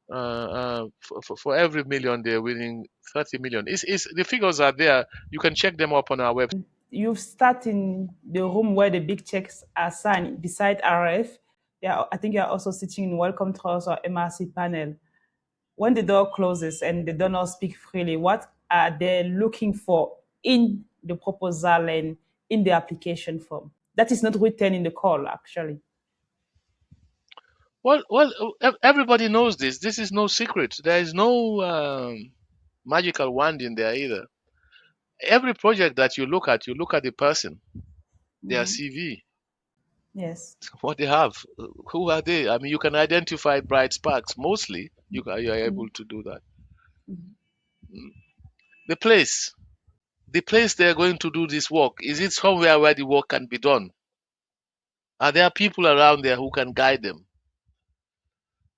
For every million, they're winning 30 million. The figures are there. You can check them up on our website. You start in the room where the big checks are signed beside RF. I think you're also sitting in Welcome Trust or MRC panel. When the door closes and the donors speak freely, what are they looking for in the proposal and in the application form? That is not written in the call, actually. Well, everybody knows this. This is no secret. There is no magical wand in there either. Every project that you look at the person, their CV. Yes. What they have. Who are they? I mean, you can identify bright sparks. Mostly, you are able to do that. The place they are going to do this work, is it somewhere where the work can be done? Are there people around there who can guide them?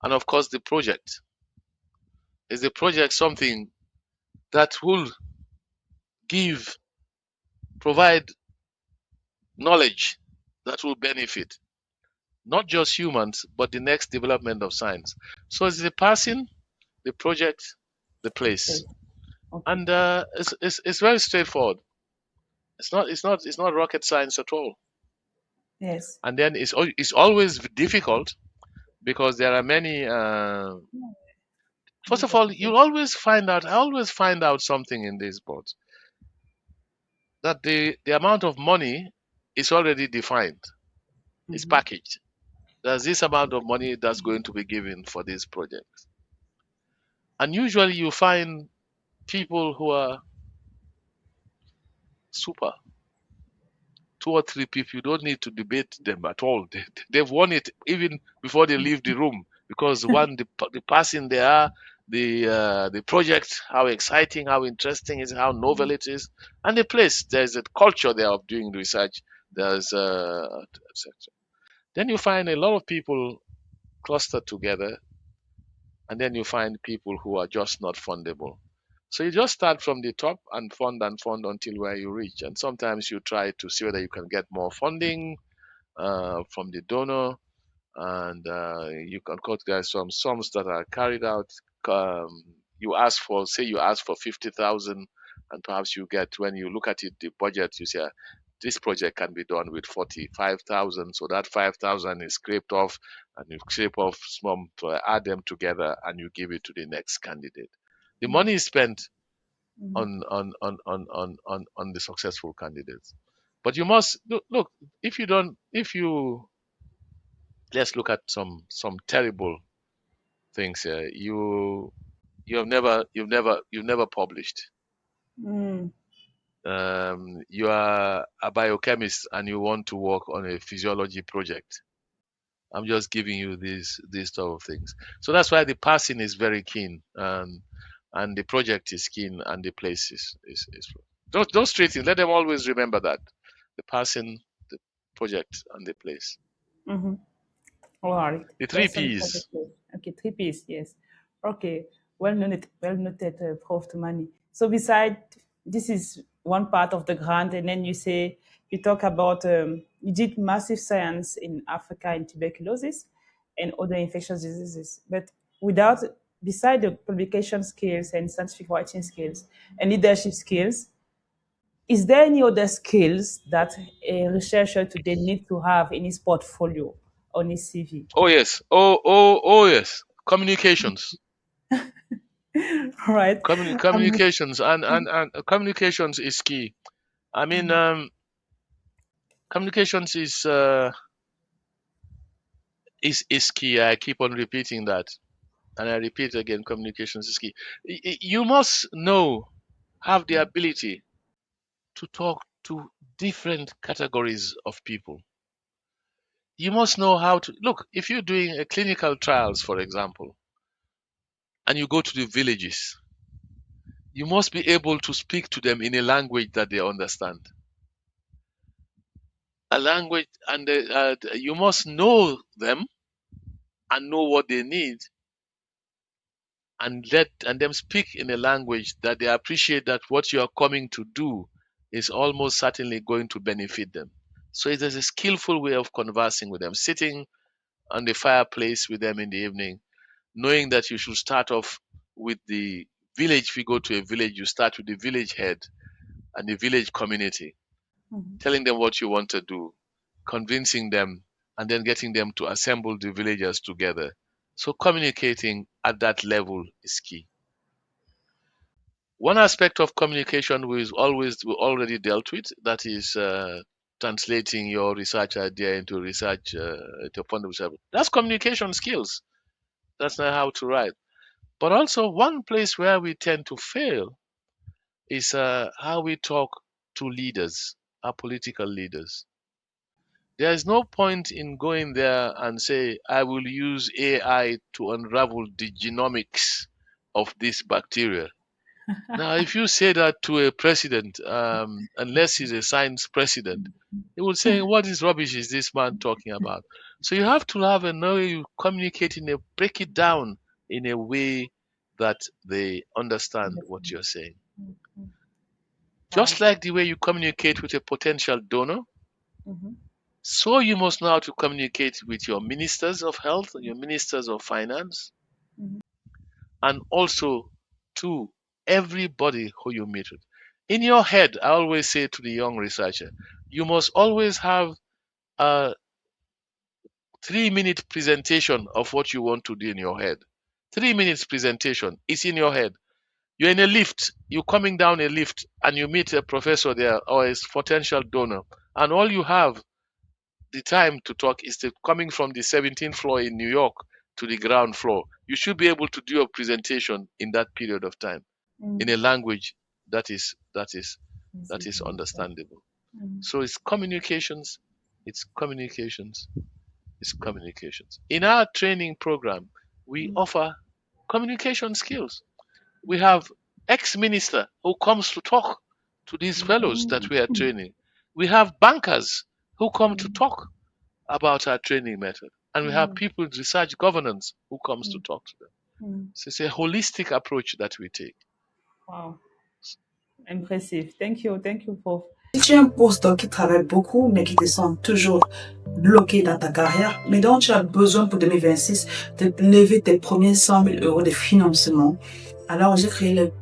And of course, the project. Is the project something that will provide knowledge that will benefit not just humans, but the next development of science? So it's the person, the project, the place. Okay. And it's very straightforward. It's not rocket science at all. Yes. And then it's always difficult because there are many. First of all, I always find out something in this board, that the amount of money is already defined. It's packaged. There's this amount of money that's going to be given for this project. And usually you find people who are super. 2 or 3 people, you don't need to debate them at all. They've won it even before they leave the room, because the person they are, the project, how exciting, how interesting is, how novel it is, and the place. There's a culture there of doing research. There's etc. Then you find a lot of people clustered together, and then you find people who are just not fundable. So you just start from the top and fund until where you reach. And sometimes you try to see whether you can get more funding from the donor, and you can cut there some sums that are carried out. Um, you ask for 50,000, and perhaps you get, when you look at it, the budget, you say this project can be done with 45,000. So that 5,000 is scraped off, and you scrape off some to add them together, and you give it to the next candidate. The money is spent on the successful candidates. But you must look, if you let's look at some terrible things here. You've never published. You are a biochemist and you want to work on a physiology project. I'm just giving you these type of things. So that's why the passing is very keen, and the project is keen, and the place is those three things. Let them always remember that: the passing, the project, and the place. All right. The three P's. Okay, 3 P's, yes. Okay, well noted, Prof. Tumani. So beside, this is one part of the grant, and then you talk about, you did massive science in Africa in tuberculosis and other infectious diseases, but beside the publication skills and scientific writing skills and leadership skills, is there any other skills that a researcher today needs to have in his portfolio, on his CV? Oh yes. Oh yes. Communications. Right. Communications and communications is key. I mean, communications is key. I keep on repeating that, and I repeat again: communications is key. You must have the ability to talk to different categories of people. You must know how to look. If you're doing a clinical trials, for example, and you go to the villages, you must be able to speak to them in a language that they understand. A language, and you must know them and know what they need, and them speak in a language that they appreciate, that what you are coming to do is almost certainly going to benefit them. So it is a skillful way of conversing with them, sitting on the fireplace with them in the evening, knowing that you should start off with the village. If you go to a village, you start with the village head and the village community, telling them what you want to do, convincing them, and then getting them to assemble the villagers together. So communicating at that level is key. One aspect of communication we already dealt with, that is translating your research idea into research, to fundamental. That's communication skills. That's not how to write. But also one place where we tend to fail is how we talk to leaders, our political leaders. There is no point in going there and say, I will use AI to unravel the genomics of this bacteria. Now, if you say that to a president, unless he's a science president, he will say, what is rubbish is this man talking about? So you have to have a way you communicate break it down in a way that they understand what you're saying. Just like the way you communicate with a potential donor, so you must know how to communicate with your ministers of health, your ministers of finance, and also to everybody who you meet with. In your head, I always say to the young researcher, you must always have a 3-minute presentation of what you want to do in your head. 3 minutes presentation is in your head. You're in a lift, you're coming down a lift, and you meet a professor there or a potential donor, and all you have the time to talk is coming from the 17th floor in New York to the ground floor. You should be able to do a presentation in that period of time in a language that is understandable. So it's communications. In our training program, we offer communication skills. We have ex-minister who comes to talk to these fellows that we are training. We have bankers who come to talk about our training method. And we have people in research governance who comes to talk to them. So it's a holistic approach that we take. Wow. Impressive. Thank you, Prof. Si tu es un postdoc qui travaille beaucoup, mais qui te sent toujours bloqué dans ta carrière, mais dont tu as besoin pour 2026 de lever tes premiers 100 000 euros de financement, alors j'ai créé le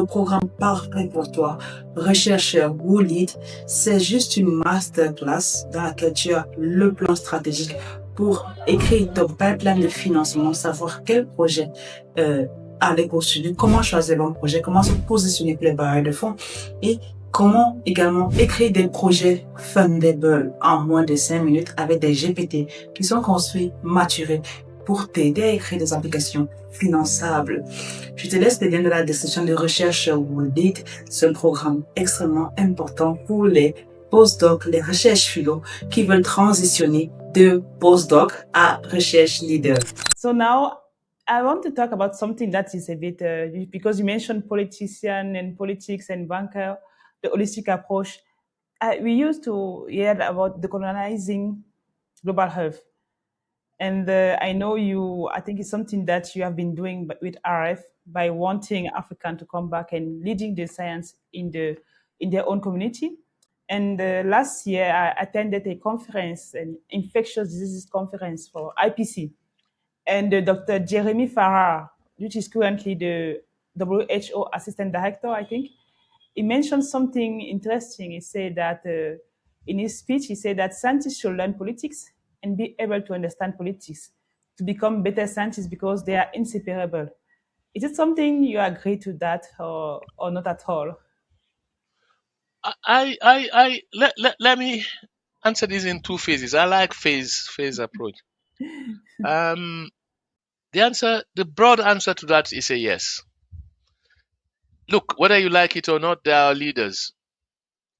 programme parfait pour toi, Rechercheur ou Lead. C'est juste une masterclass dans laquelle tu as le plan stratégique pour écrire ton pipeline de financement, savoir quel projet aller poursuivre, comment choisir le bon projet, comment se positionner pour les barrières de fonds et comment également écrire des projets fundable en moins de 5 minutes avec des GPT qui sont construits, maturés pour t'aider à écrire des applications finançables. Je te laisse les liens de la description de recherche Lead. C'est un programme extrêmement important pour les postdocs, les recherches philo qui veulent transitionner de postdoc à recherche leader. So now I want to talk about something that is a bit, because you mentioned politician and politics and banker, the holistic approach. We used to hear about decolonizing global health. And I know I think it's something that you have been doing with AREF by wanting African to come back and leading the science in their own community. And last year, I attended a conference, an infectious diseases conference for IPC. And Dr. Jeremy Farrar, which is currently the WHO Assistant Director, I think, he mentioned something interesting. He said that in his speech, he said that scientists should learn politics and be able to understand politics to become better scientists because they are inseparable. Is it something you agree to that or not at all? Let me answer this in two phases. I like phase approach. The broad answer to that is a yes. Look, whether you like it or not, they are leaders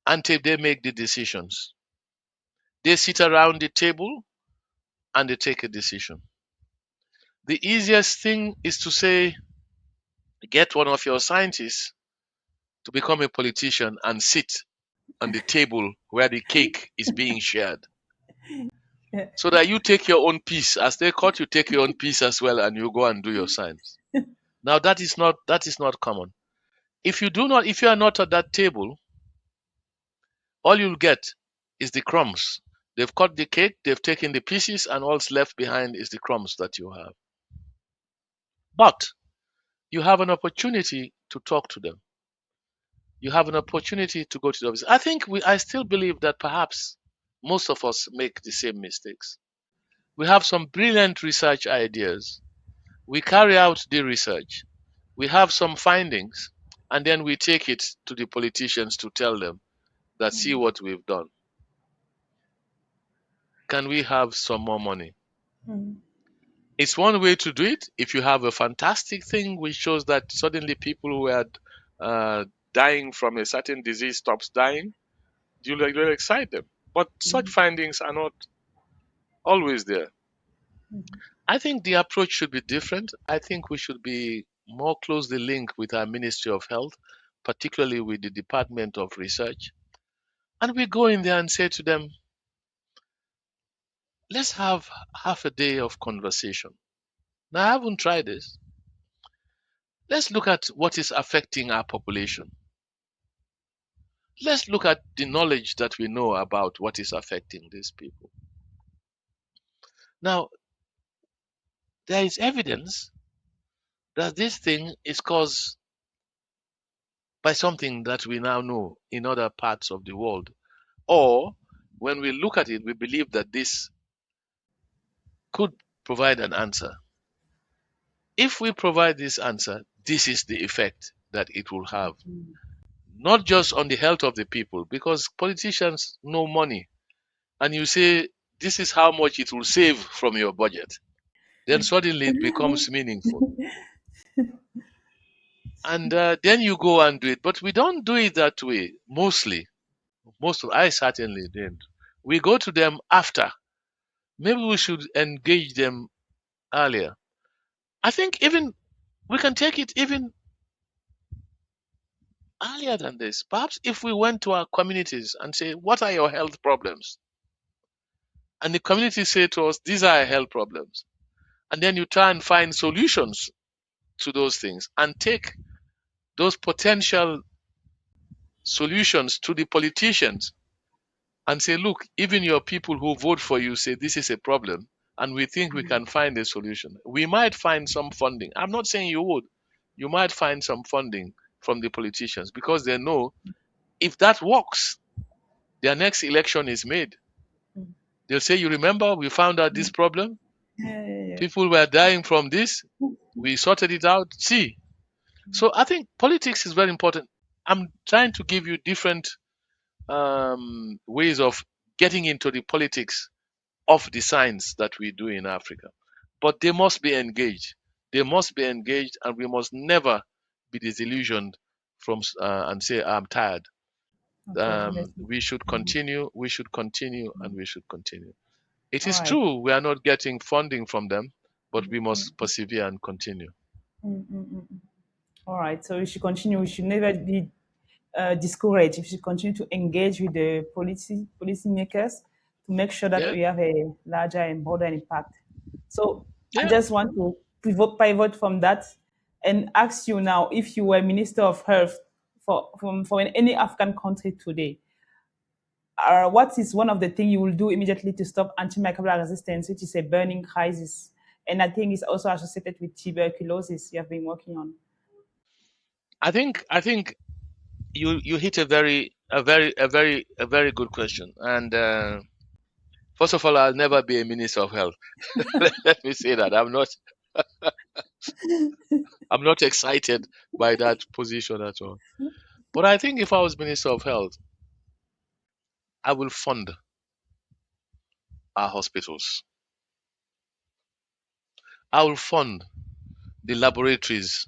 until they make the decisions. They sit around the table and they take a decision. The easiest thing is to say, get one of your scientists to become a politician and sit on the table where the cake is being shared. Yeah. So that you take your own piece. As they caught, you take your own piece as well and you go and do your science. Now that is not common. If you are not at that table, all you'll get is the crumbs. They've cut the cake, they've taken the pieces, and all's left behind is the crumbs that you have. But you have an opportunity to talk to them. You have an opportunity to go to the office. I still believe that perhaps most of us make the same mistakes. We have some brilliant research ideas. We carry out the research. We have some findings, and then we take it to the politicians to tell them that see what we've done. Can we have some more money? It's one way to do it. If you have a fantastic thing which shows that suddenly people who are dying from a certain disease stops dying, you'll excite them. But such findings are not always there. I think the approach should be different. I think we should be more closely linked with our Ministry of Health, particularly with the Department of Research. And we go in there and say to them, let's have half a day of conversation. Now, I haven't tried this. Let's look at what is affecting our population. Let's look at the knowledge that we know about what is affecting these people. Now, there is evidence that this thing is caused by something that we now know in other parts of the world. Or when we look at it, we believe that this could provide an answer. If we provide this answer, this is the effect that it will have. Not just on the health of the people, because politicians know money. And you say, this is how much it will save from your budget. Then suddenly it becomes meaningful. And then you go and do it. But we don't do it that way, mostly. I certainly didn't. We go to them after. Maybe we should engage them earlier. I think even we can take it even earlier than this. Perhaps if we went to our communities and say, what are your health problems? And the community say to us, these are our health problems. And then you try and find solutions to those things and take those potential solutions to the politicians and say, look, even your people who vote for you say this is a problem and we think we can find a solution. We might find some funding. I'm not saying you would. You might find some funding from the politicians because they know if that works, their next election is made. They'll say, you remember, we found out this problem. Yeah. People were dying from this. We sorted it out. See. So I think politics is very important. I'm trying to give you different ways of getting into the politics of the science that we do in Africa. But they must be engaged. They must be engaged, and we must never be disillusioned from and say, I'm tired. Okay. We should continue, we should continue, and we should continue. It All is right. true we are not getting funding from them, but we must persevere and continue. All right. So we should continue. We should never be discouraged. We should continue to engage with the policymakers to make sure that Yeah, we have a larger and broader impact. So I yeah. just want to pivot from that and ask you now, if you were Minister of Health for any African country today, what is one of the things you will do immediately to stop antimicrobial resistance, which is a burning crisis? And I think it's also associated with tuberculosis you have been working on. I think you hit a very good question. And first of all, I'll never be a minister of health. Let me say that I'm not excited by that position at all. But I think if I was minister of health, I will fund our hospitals. I will fund the laboratories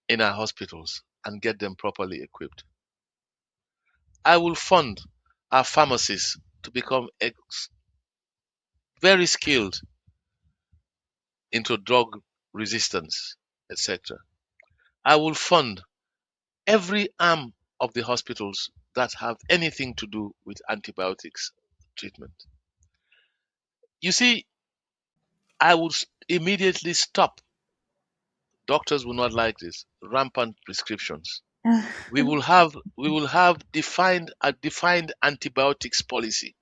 in our hospitals and get them properly equipped. I will fund our pharmacists to become very skilled into drug resistance, etc. I will fund every arm of the hospitals that have anything to do with antibiotics treatment. You see, I would immediately stop. Doctors will not like this. Rampant prescriptions. We will have a defined antibiotics policy,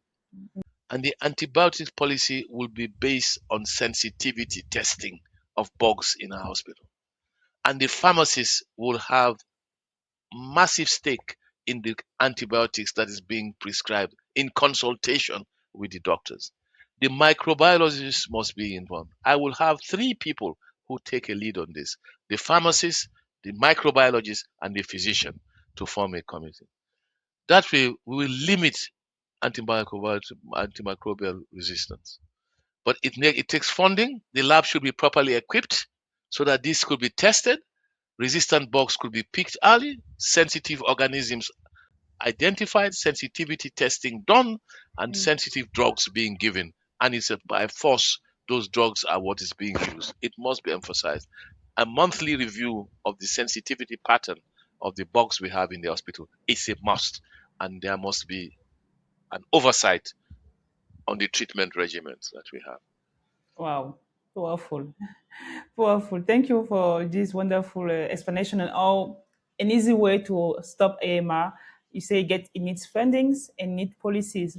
and the antibiotics policy will be based on sensitivity testing of bugs in our hospital. And the pharmacists will have massive stake in the antibiotics that is being prescribed in consultation with the doctors. The microbiologists must be involved. I will have three people who take a lead on this: the pharmacist, the microbiologist, and the physician, to form a committee. That way, we will limit antimicrobial resistance. But it takes funding. The lab should be properly equipped so that this could be tested. Resistant bugs could be picked early, sensitive organisms identified, sensitivity testing done, and sensitive drugs being given. And it's by force those drugs are what is being used. It must be emphasized. A monthly review of the sensitivity pattern of the bugs we have in the hospital is a must, and there must be an oversight on the treatment regimens that we have. Wow, powerful. Powerful. Thank you for this wonderful explanation and all. An easy way to stop AMR. You say it needs fundings and need policies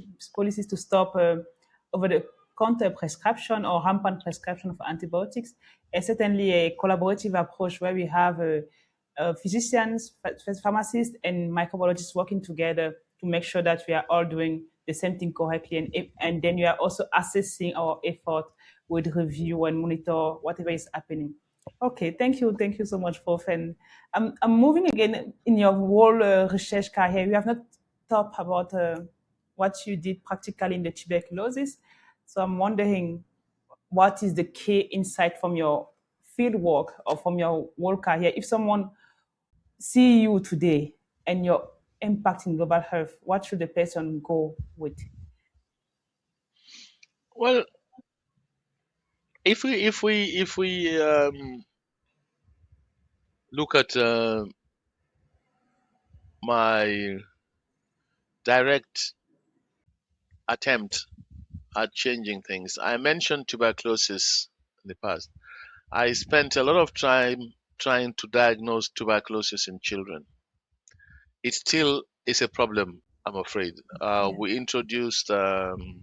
to stop over the counter prescription or rampant prescription of antibiotics, and certainly a collaborative approach where we have physicians, pharmacists, and microbiologists working together to make sure that we are all doing the same thing correctly, and then we are also assessing our effort with review and monitor whatever is happening. Okay, thank you so much, Prof. And I'm moving again in your whole research career. You have not talked about what you did practically in the tuberculosis. So I'm wondering, what is the key insight from your field work or from your whole career? If someone see you today and your impact in global health, what should the person go with? Well, if we look at my direct attempt at changing things, I mentioned tuberculosis in the past. I spent a lot of time trying to diagnose tuberculosis in children. It still is a problem, I'm afraid. We introduced in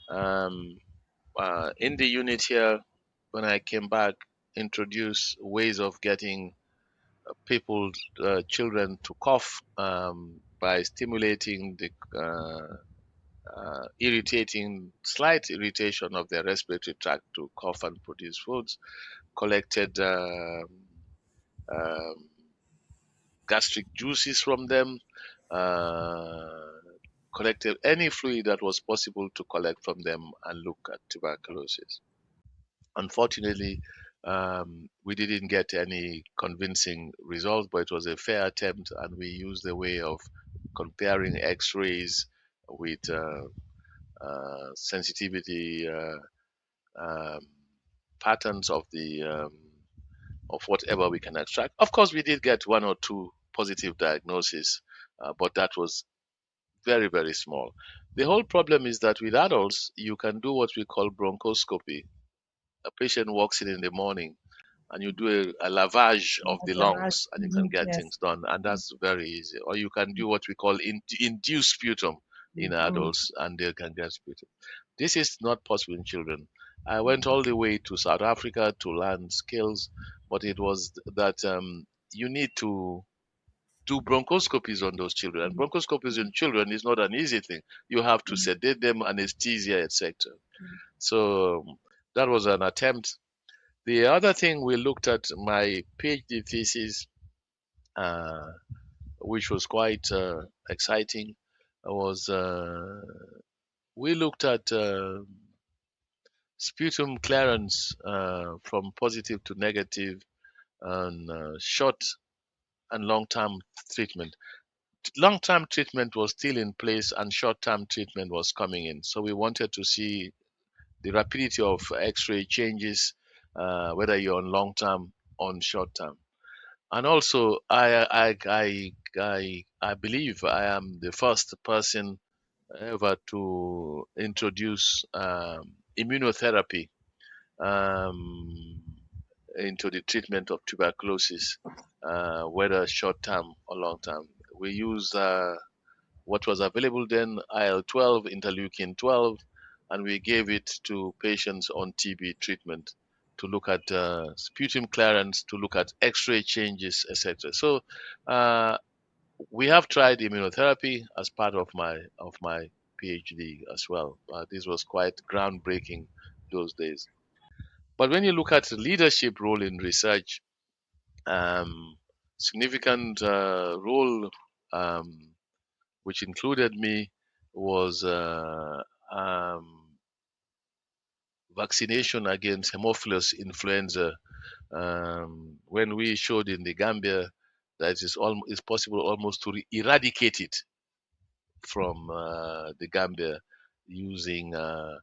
the unit here, when I came back, introduced ways of getting people, children, to cough by stimulating the irritating, slight irritation of their respiratory tract to cough and produce foods, collected um, gastric juices from them, collected any fluid that was possible to collect from them and look at tuberculosis. Unfortunately, we didn't get any convincing results, but it was a fair attempt, and we used the way of comparing X-rays with sensitivity um, patterns of the of whatever we can extract. Of course, we did get one or two positive diagnoses, but that was very, very small. The whole problem is that with adults, you can do what we call bronchoscopy. A patient walks in the morning and you do a lavage of the lungs and you can get things done, and that's very easy. Or you can do what we call induced sputum in adults, and they can get sputum. This is not possible in children. I went all the way to South Africa to learn skills, but it was that you need to do bronchoscopies on those children. And bronchoscopies in children is not an easy thing. You have to sedate them, anesthesia, etc. So that was an attempt. The other thing we looked at, my PhD thesis, which was quite exciting, was we looked at sputum clearance from positive to negative and short and long-term treatment. Long-term treatment was still in place and short-term treatment was coming in. So we wanted to see the rapidity of X-ray changes, whether you're on long-term or on short-term. And also, I believe I am the first person ever to introduce immunotherapy um, into the treatment of tuberculosis, whether short term or long term. We use what was available then, IL-12, interleukin 12, and we gave it to patients on TB treatment to look at sputum clearance, to look at X-ray changes, etc. So we have tried immunotherapy as part of my PhD as well. This was quite groundbreaking those days. But when you look at the leadership role in research, significant role, which included me, was vaccination against Haemophilus influenza. When we showed in the Gambia that it's possible almost to eradicate it from the Gambia using um,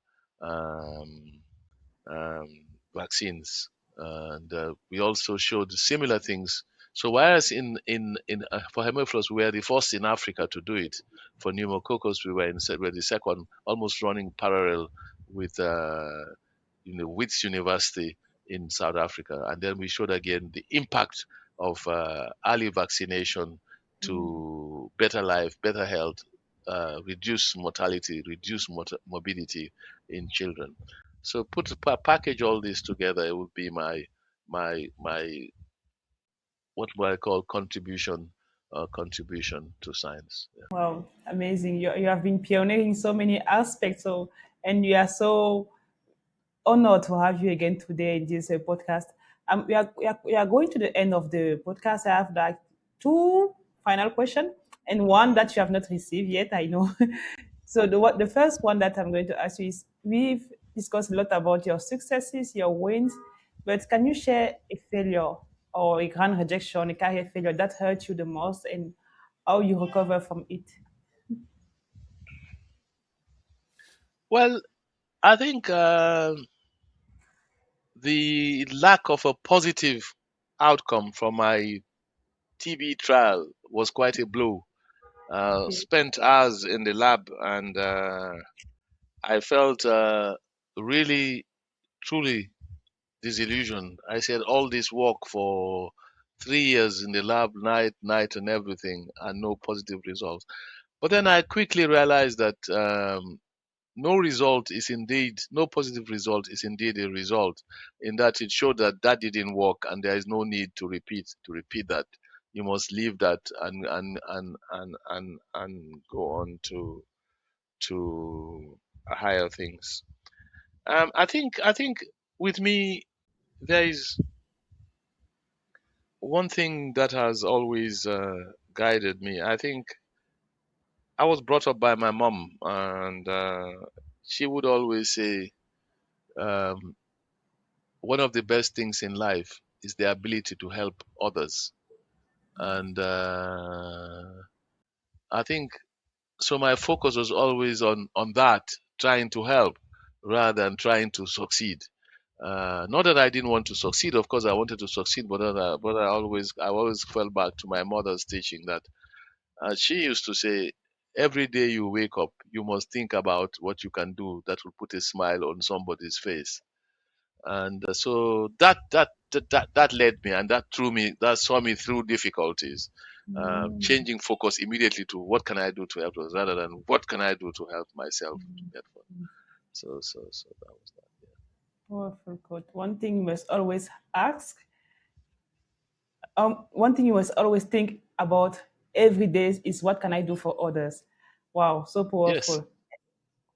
vaccines, and we also showed similar things. So whereas for Haemophilus we were the first in Africa to do it, for pneumococcus we were the second, almost running parallel with Wits University in South Africa, and then we showed again the impact of early vaccination to better life, better health, reduce mortality, reduce morbidity in children. So package all this together, it would be my what I call contribution to science. Yeah. Wow, amazing. You have been pioneering so many aspects. So, and we are so honored to have you again today in this podcast. We are going to the end of the podcast. I have like two final questions and one that you have not received yet, I know. So the first one that I'm going to ask you is, we've discussed a lot about your successes, your wins, but can you share a failure or a grand rejection, a career failure that hurt you the most, and how you recover from it? Well, I think the lack of a positive outcome from my TB trial was quite a blow. Okay. Spent hours in the lab, and I felt really, truly disillusioned. I said all this work for 3 years in the lab, night, and everything, and no positive results. But then I quickly realized that no positive result is indeed a result, in that it showed that that didn't work, and there is no need to repeat that. You must leave that and go on to higher things. I think with me there is one thing that has always guided me. I think I was brought up by my mom, and she would always say, um, one of the best things in life is the ability to help others. And I think so. My focus was always on that, trying to help rather than trying to succeed. Not that I didn't want to succeed. Of course, I wanted to succeed, but I always fell back to my mother's teaching that she used to say, every day you wake up, you must think about what you can do that will put a smile on somebody's face. And so that led me, and that saw me through difficulties, changing focus immediately to what can I do to help others rather than what can I do to help myself to get further. So that was that. Powerful quote. One thing you must always think about every day is what can I do for others? Wow, so Yes, powerful.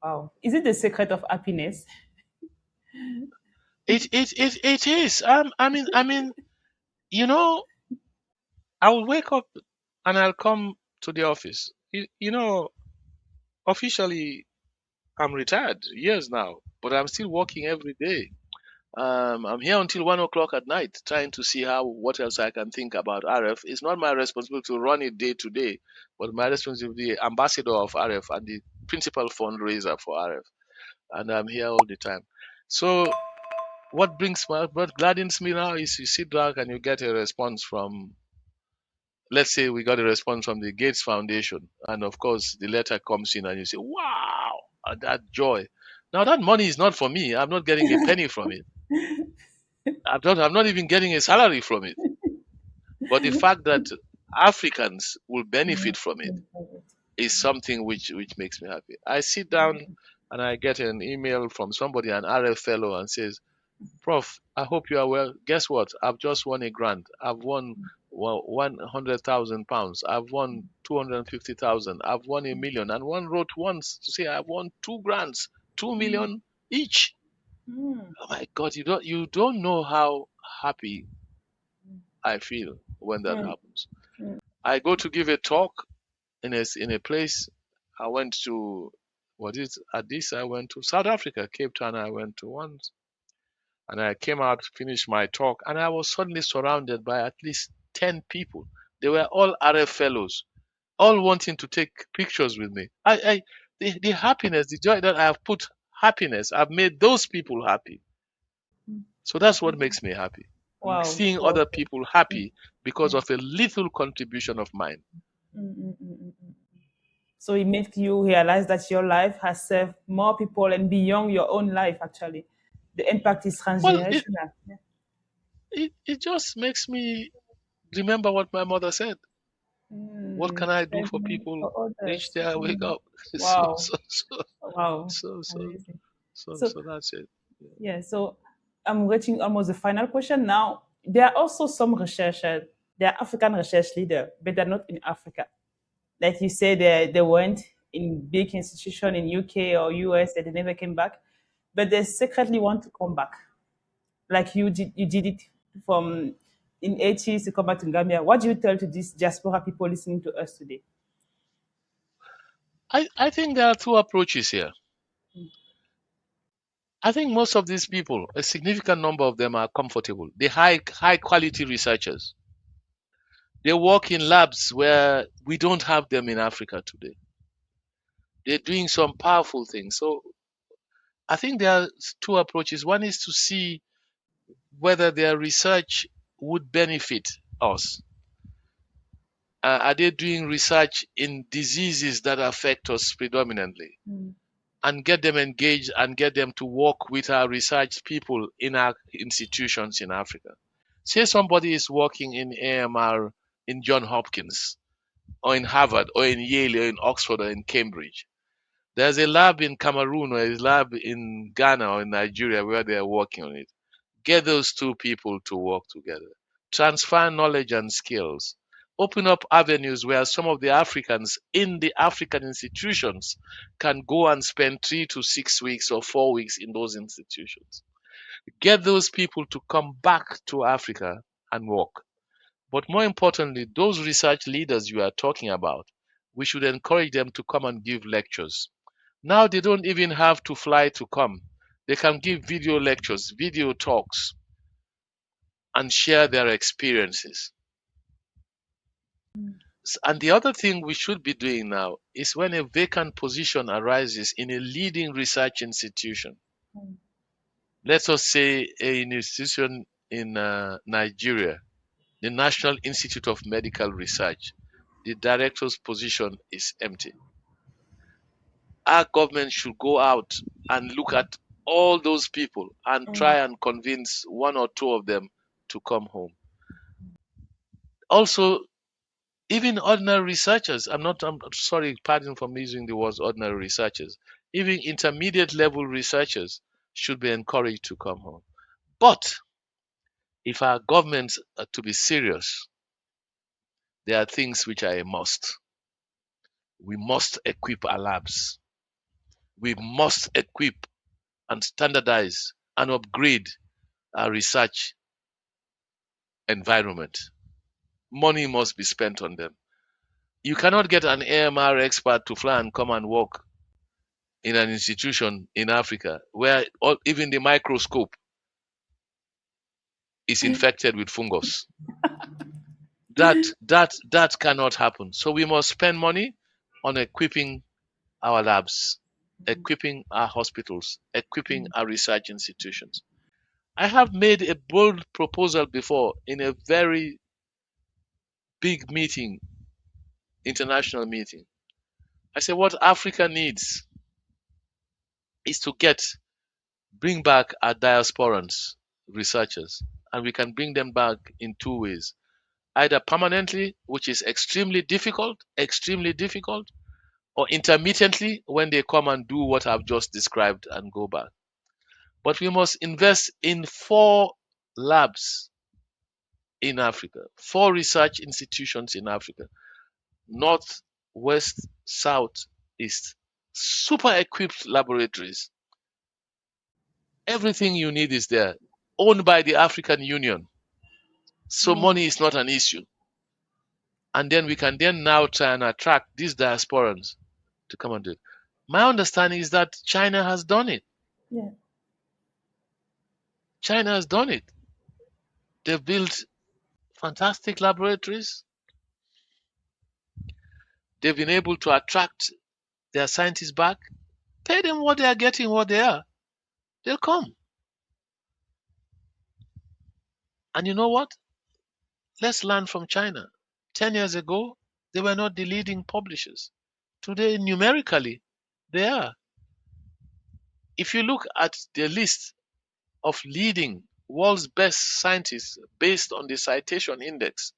Wow. Is it the secret of happiness? it is. I mean, you know, I will wake up and I'll come to the office. Officially, I'm retired years now, but I'm still working every day. I'm here until 1 o'clock at night, trying to see what else I can think about AREF. It's not my responsibility to run it day to day, but my responsibility, ambassador of AREF and the principal fundraiser for AREF, and I'm here all the time. So what gladdens me now is you sit back and you get a response from, let's say we got a response from the Gates Foundation, and of course the letter comes in, and you say, "Wow!" That joy. Now that money is not for me. I'm not getting a penny from it. I'm not even getting a salary from it. But the fact that Africans will benefit from it is something which makes me happy. I sit down and I get an email from somebody, an RF fellow, and says, "Prof, I hope you are well. Guess what? I've just won a grant. I've won 100,000 pounds. I've won 250,000. I've won 1 million." And one wrote once to say, "I've won two grants, 2 million each." Oh my God, you don't know how happy I feel when that happens. I go to give a talk in a place. I went to, what is Addis? I went to South Africa, Cape Town. I went to once, and I came out, finished my talk, and I was suddenly surrounded by at least 10 people. They were all RF fellows, all wanting to take pictures with me. The happiness, the joy that I have put happiness, I've made those people happy. So that's what makes me happy. Wow. Seeing Wow. other people happy because of a little contribution of mine. So it makes you realize that your life has served more people and beyond your own life, actually. The impact is Well, it, transgenerational. Yeah. it just makes me remember what my mother said. What can I do for Serving people for each others. day I wake up? so, Wow. so, so, Wow. so, so, Amazing. so, So, so that's it. Yeah. yeah, so I'm reaching almost the final question now. There are also some researchers, they are African research leaders, but they're not in Africa. Like you said, they went in big institution in UK or US and they never came back, but they secretly want to come back. Like you did it from in 80s to come back to Gambia. What do you tell to these diaspora people listening to us today? I think there are two approaches here. I think most of these people, a significant number of them, are comfortable. The high quality researchers. They work in labs where we don't have them in Africa today. They're doing some powerful things. So I think there are two approaches. One is to see whether their research would benefit us. Are they doing research in diseases that affect us predominantly? and get them engaged and get them to work with our research people in our institutions in Africa. Say somebody is working in AMR in Johns Hopkins or in Harvard or in Yale or in Oxford or in Cambridge. There's a lab in Cameroon or a lab in Ghana or in Nigeria where they are working on it. Get those two people to work together. Transfer knowledge and skills. Open up avenues where some of the Africans in the African institutions can go and spend 3 to 6 weeks or 4 weeks in those institutions. Get those people to come back to Africa and work. But more importantly, those research leaders you are talking about, we should encourage them to come and give lectures. Now they don't even have to fly to come. They can give video lectures, video talks, and share their experiences. And the other thing we should be doing now is when a vacant position arises in a leading research institution, let us say an institution in Nigeria, the National Institute of Medical Research, the director's position is empty. Our government should go out and look at all those people and try and convince one or two of them to come home. Also, even ordinary researchers, I'm sorry, pardon for me using the words ordinary researchers, even intermediate level researchers should be encouraged to come home. But if our governments are to be serious, there are things which are a must. We must equip our labs. We must equip and standardize and upgrade our research environment. Money must be spent on them. You cannot get an AMR expert to fly and come and work in an institution in Africa where even the microscope is infected with fungus. That cannot happen. So we must spend money on equipping our labs, equipping our hospitals, equipping our research institutions. I have made a bold proposal before in a very big meeting, international meeting. I said what Africa needs is to bring back our diasporans, researchers, and we can bring them back in two ways. Either permanently, which is extremely difficult, or intermittently when they come and do what I've just described and go back. But we must invest in 4 labs in Africa, 4 research institutions in Africa, north, west, south, east, super equipped laboratories. Everything you need is there, owned by the African Union. So money is not an issue. And then we can now try and attract these diasporans to come and do it. My understanding is that China has done it. Yeah. China has done it. They've built fantastic laboratories. They've been able to attract their scientists back. Pay them what they are getting, what they are. They'll come. And you know what? Let's learn from China. 10 years ago, they were not the leading publishers. Today, numerically, they are. If you look at the list of leading world's best scientists based on the citation index,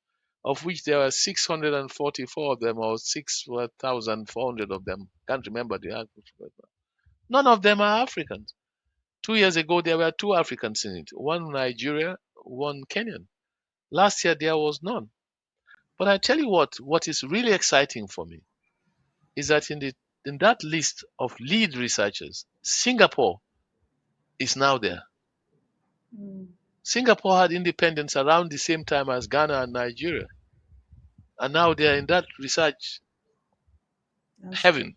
of which there are 644 of them or 6,400 of them, can't remember the actual. None of them are Africans. 2 years ago, there were 2 Africans in it, one Nigeria, one Kenyan. Last year, there was none. But I tell you what is really exciting for me is that in that list of lead researchers, Singapore is now there. Singapore had independence around the same time as Ghana and Nigeria. And now they're in that research heaven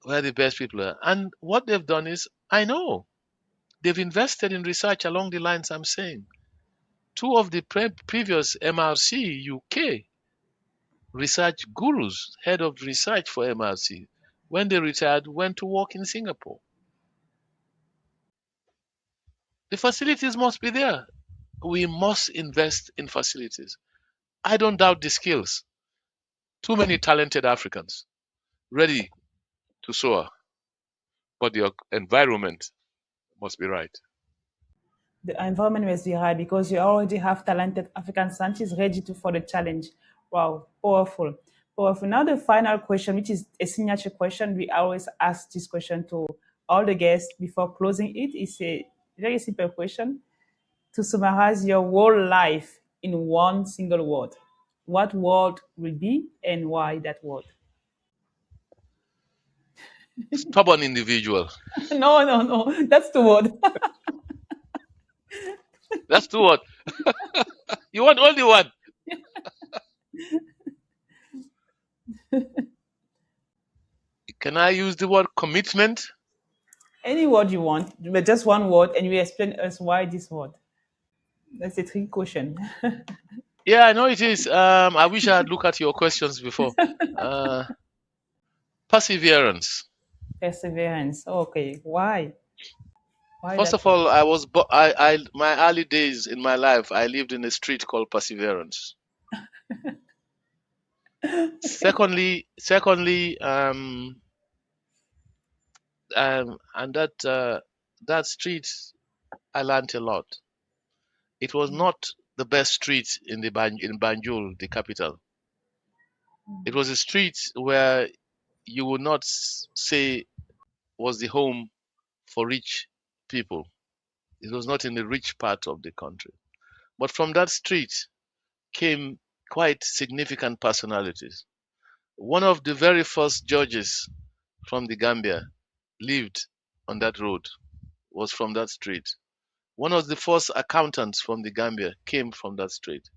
where the best people are. And what they've done is, I know, they've invested in research along the lines I'm saying. 2 of the previous MRC UK research gurus, head of research for MRC, when they retired, went to work in Singapore. The facilities must be there. We must invest in facilities. I don't doubt the skills. Too many talented Africans ready to soar. but the environment must be right. The environment must be right because you already have talented African scientists ready for the challenge. Wow, powerful. Powerful. Now the final question, which is a signature question. We always ask this question to all the guests before closing it. It's a very simple question. To summarize your whole life in one single word, what word will be and why that word? Stubborn individual. No. That's the word. That's the word. You want only one. Can I use the word commitment? Any word you want, but just one word, and you explain us why this word. That's a tricky question. Yeah, I know it is. I wish I had looked at your questions before. Perseverance. Perseverance. Okay. Why? Why First that of word? all, my early days in my life, I lived in a street called Perseverance. Secondly, and that street, I learned a lot. It was not the best street in in Banjul, the capital. It was a street where you would not say was the home for rich people. It was not in the rich part of the country. But from that street came quite significant personalities. One of the very first judges from the Gambia lived on that road, was from that street. One of the first accountants from the Gambia came from that street.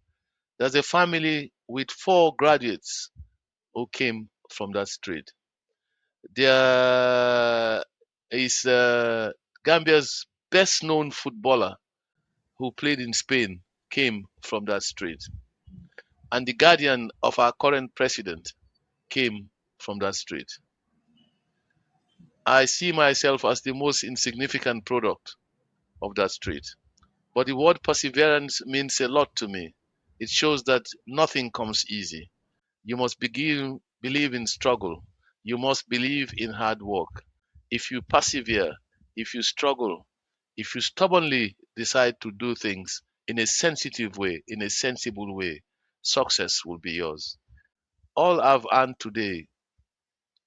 There's a family with 4 graduates who came from that street. There is Gambia's best known footballer who played in Spain came from that street. And the guardian of our current president came from that street. I see myself as the most insignificant product of that street. But the word perseverance means a lot to me. It shows that nothing comes easy. You must believe in struggle. You must believe in hard work. If you persevere, if you struggle, if you stubbornly decide to do things in a sensitive way, in a sensible way, success will be yours. All I've earned today,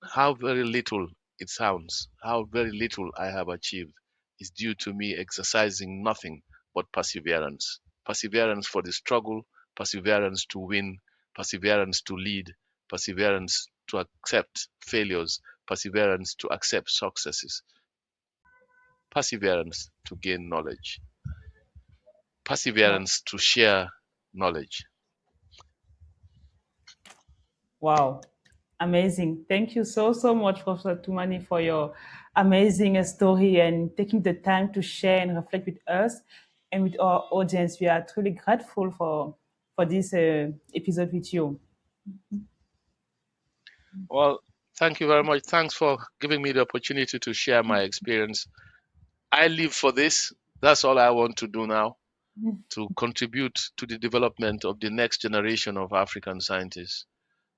how very little it sounds, how very little I have achieved, is due to me exercising nothing but perseverance. Perseverance for the struggle, perseverance to win, perseverance to lead, perseverance to accept failures, perseverance to accept successes, perseverance to gain knowledge, perseverance to share knowledge. Wow. Amazing. Thank you so much, Professor Tumani, for your amazing story and taking the time to share and reflect with us and with our audience. We are truly grateful for this episode with you. Well, thank you very much. Thanks for giving me the opportunity to share my experience. I live for this. That's all I want to do now, to contribute to the development of the next generation of African scientists.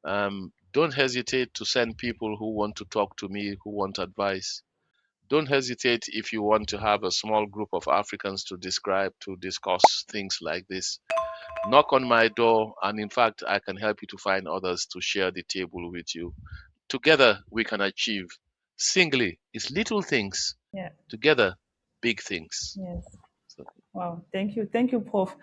Don't hesitate to send people who want to talk to me, who want advice. Don't hesitate if you want to have a small group of Africans to discuss things like this. Knock on my door, and in fact, I can help you to find others to share the table with you. Together, we can achieve. Singly, it's little things. Yeah. Together, big things. Yes. So, Wow. Thank you. Thank you, Prof.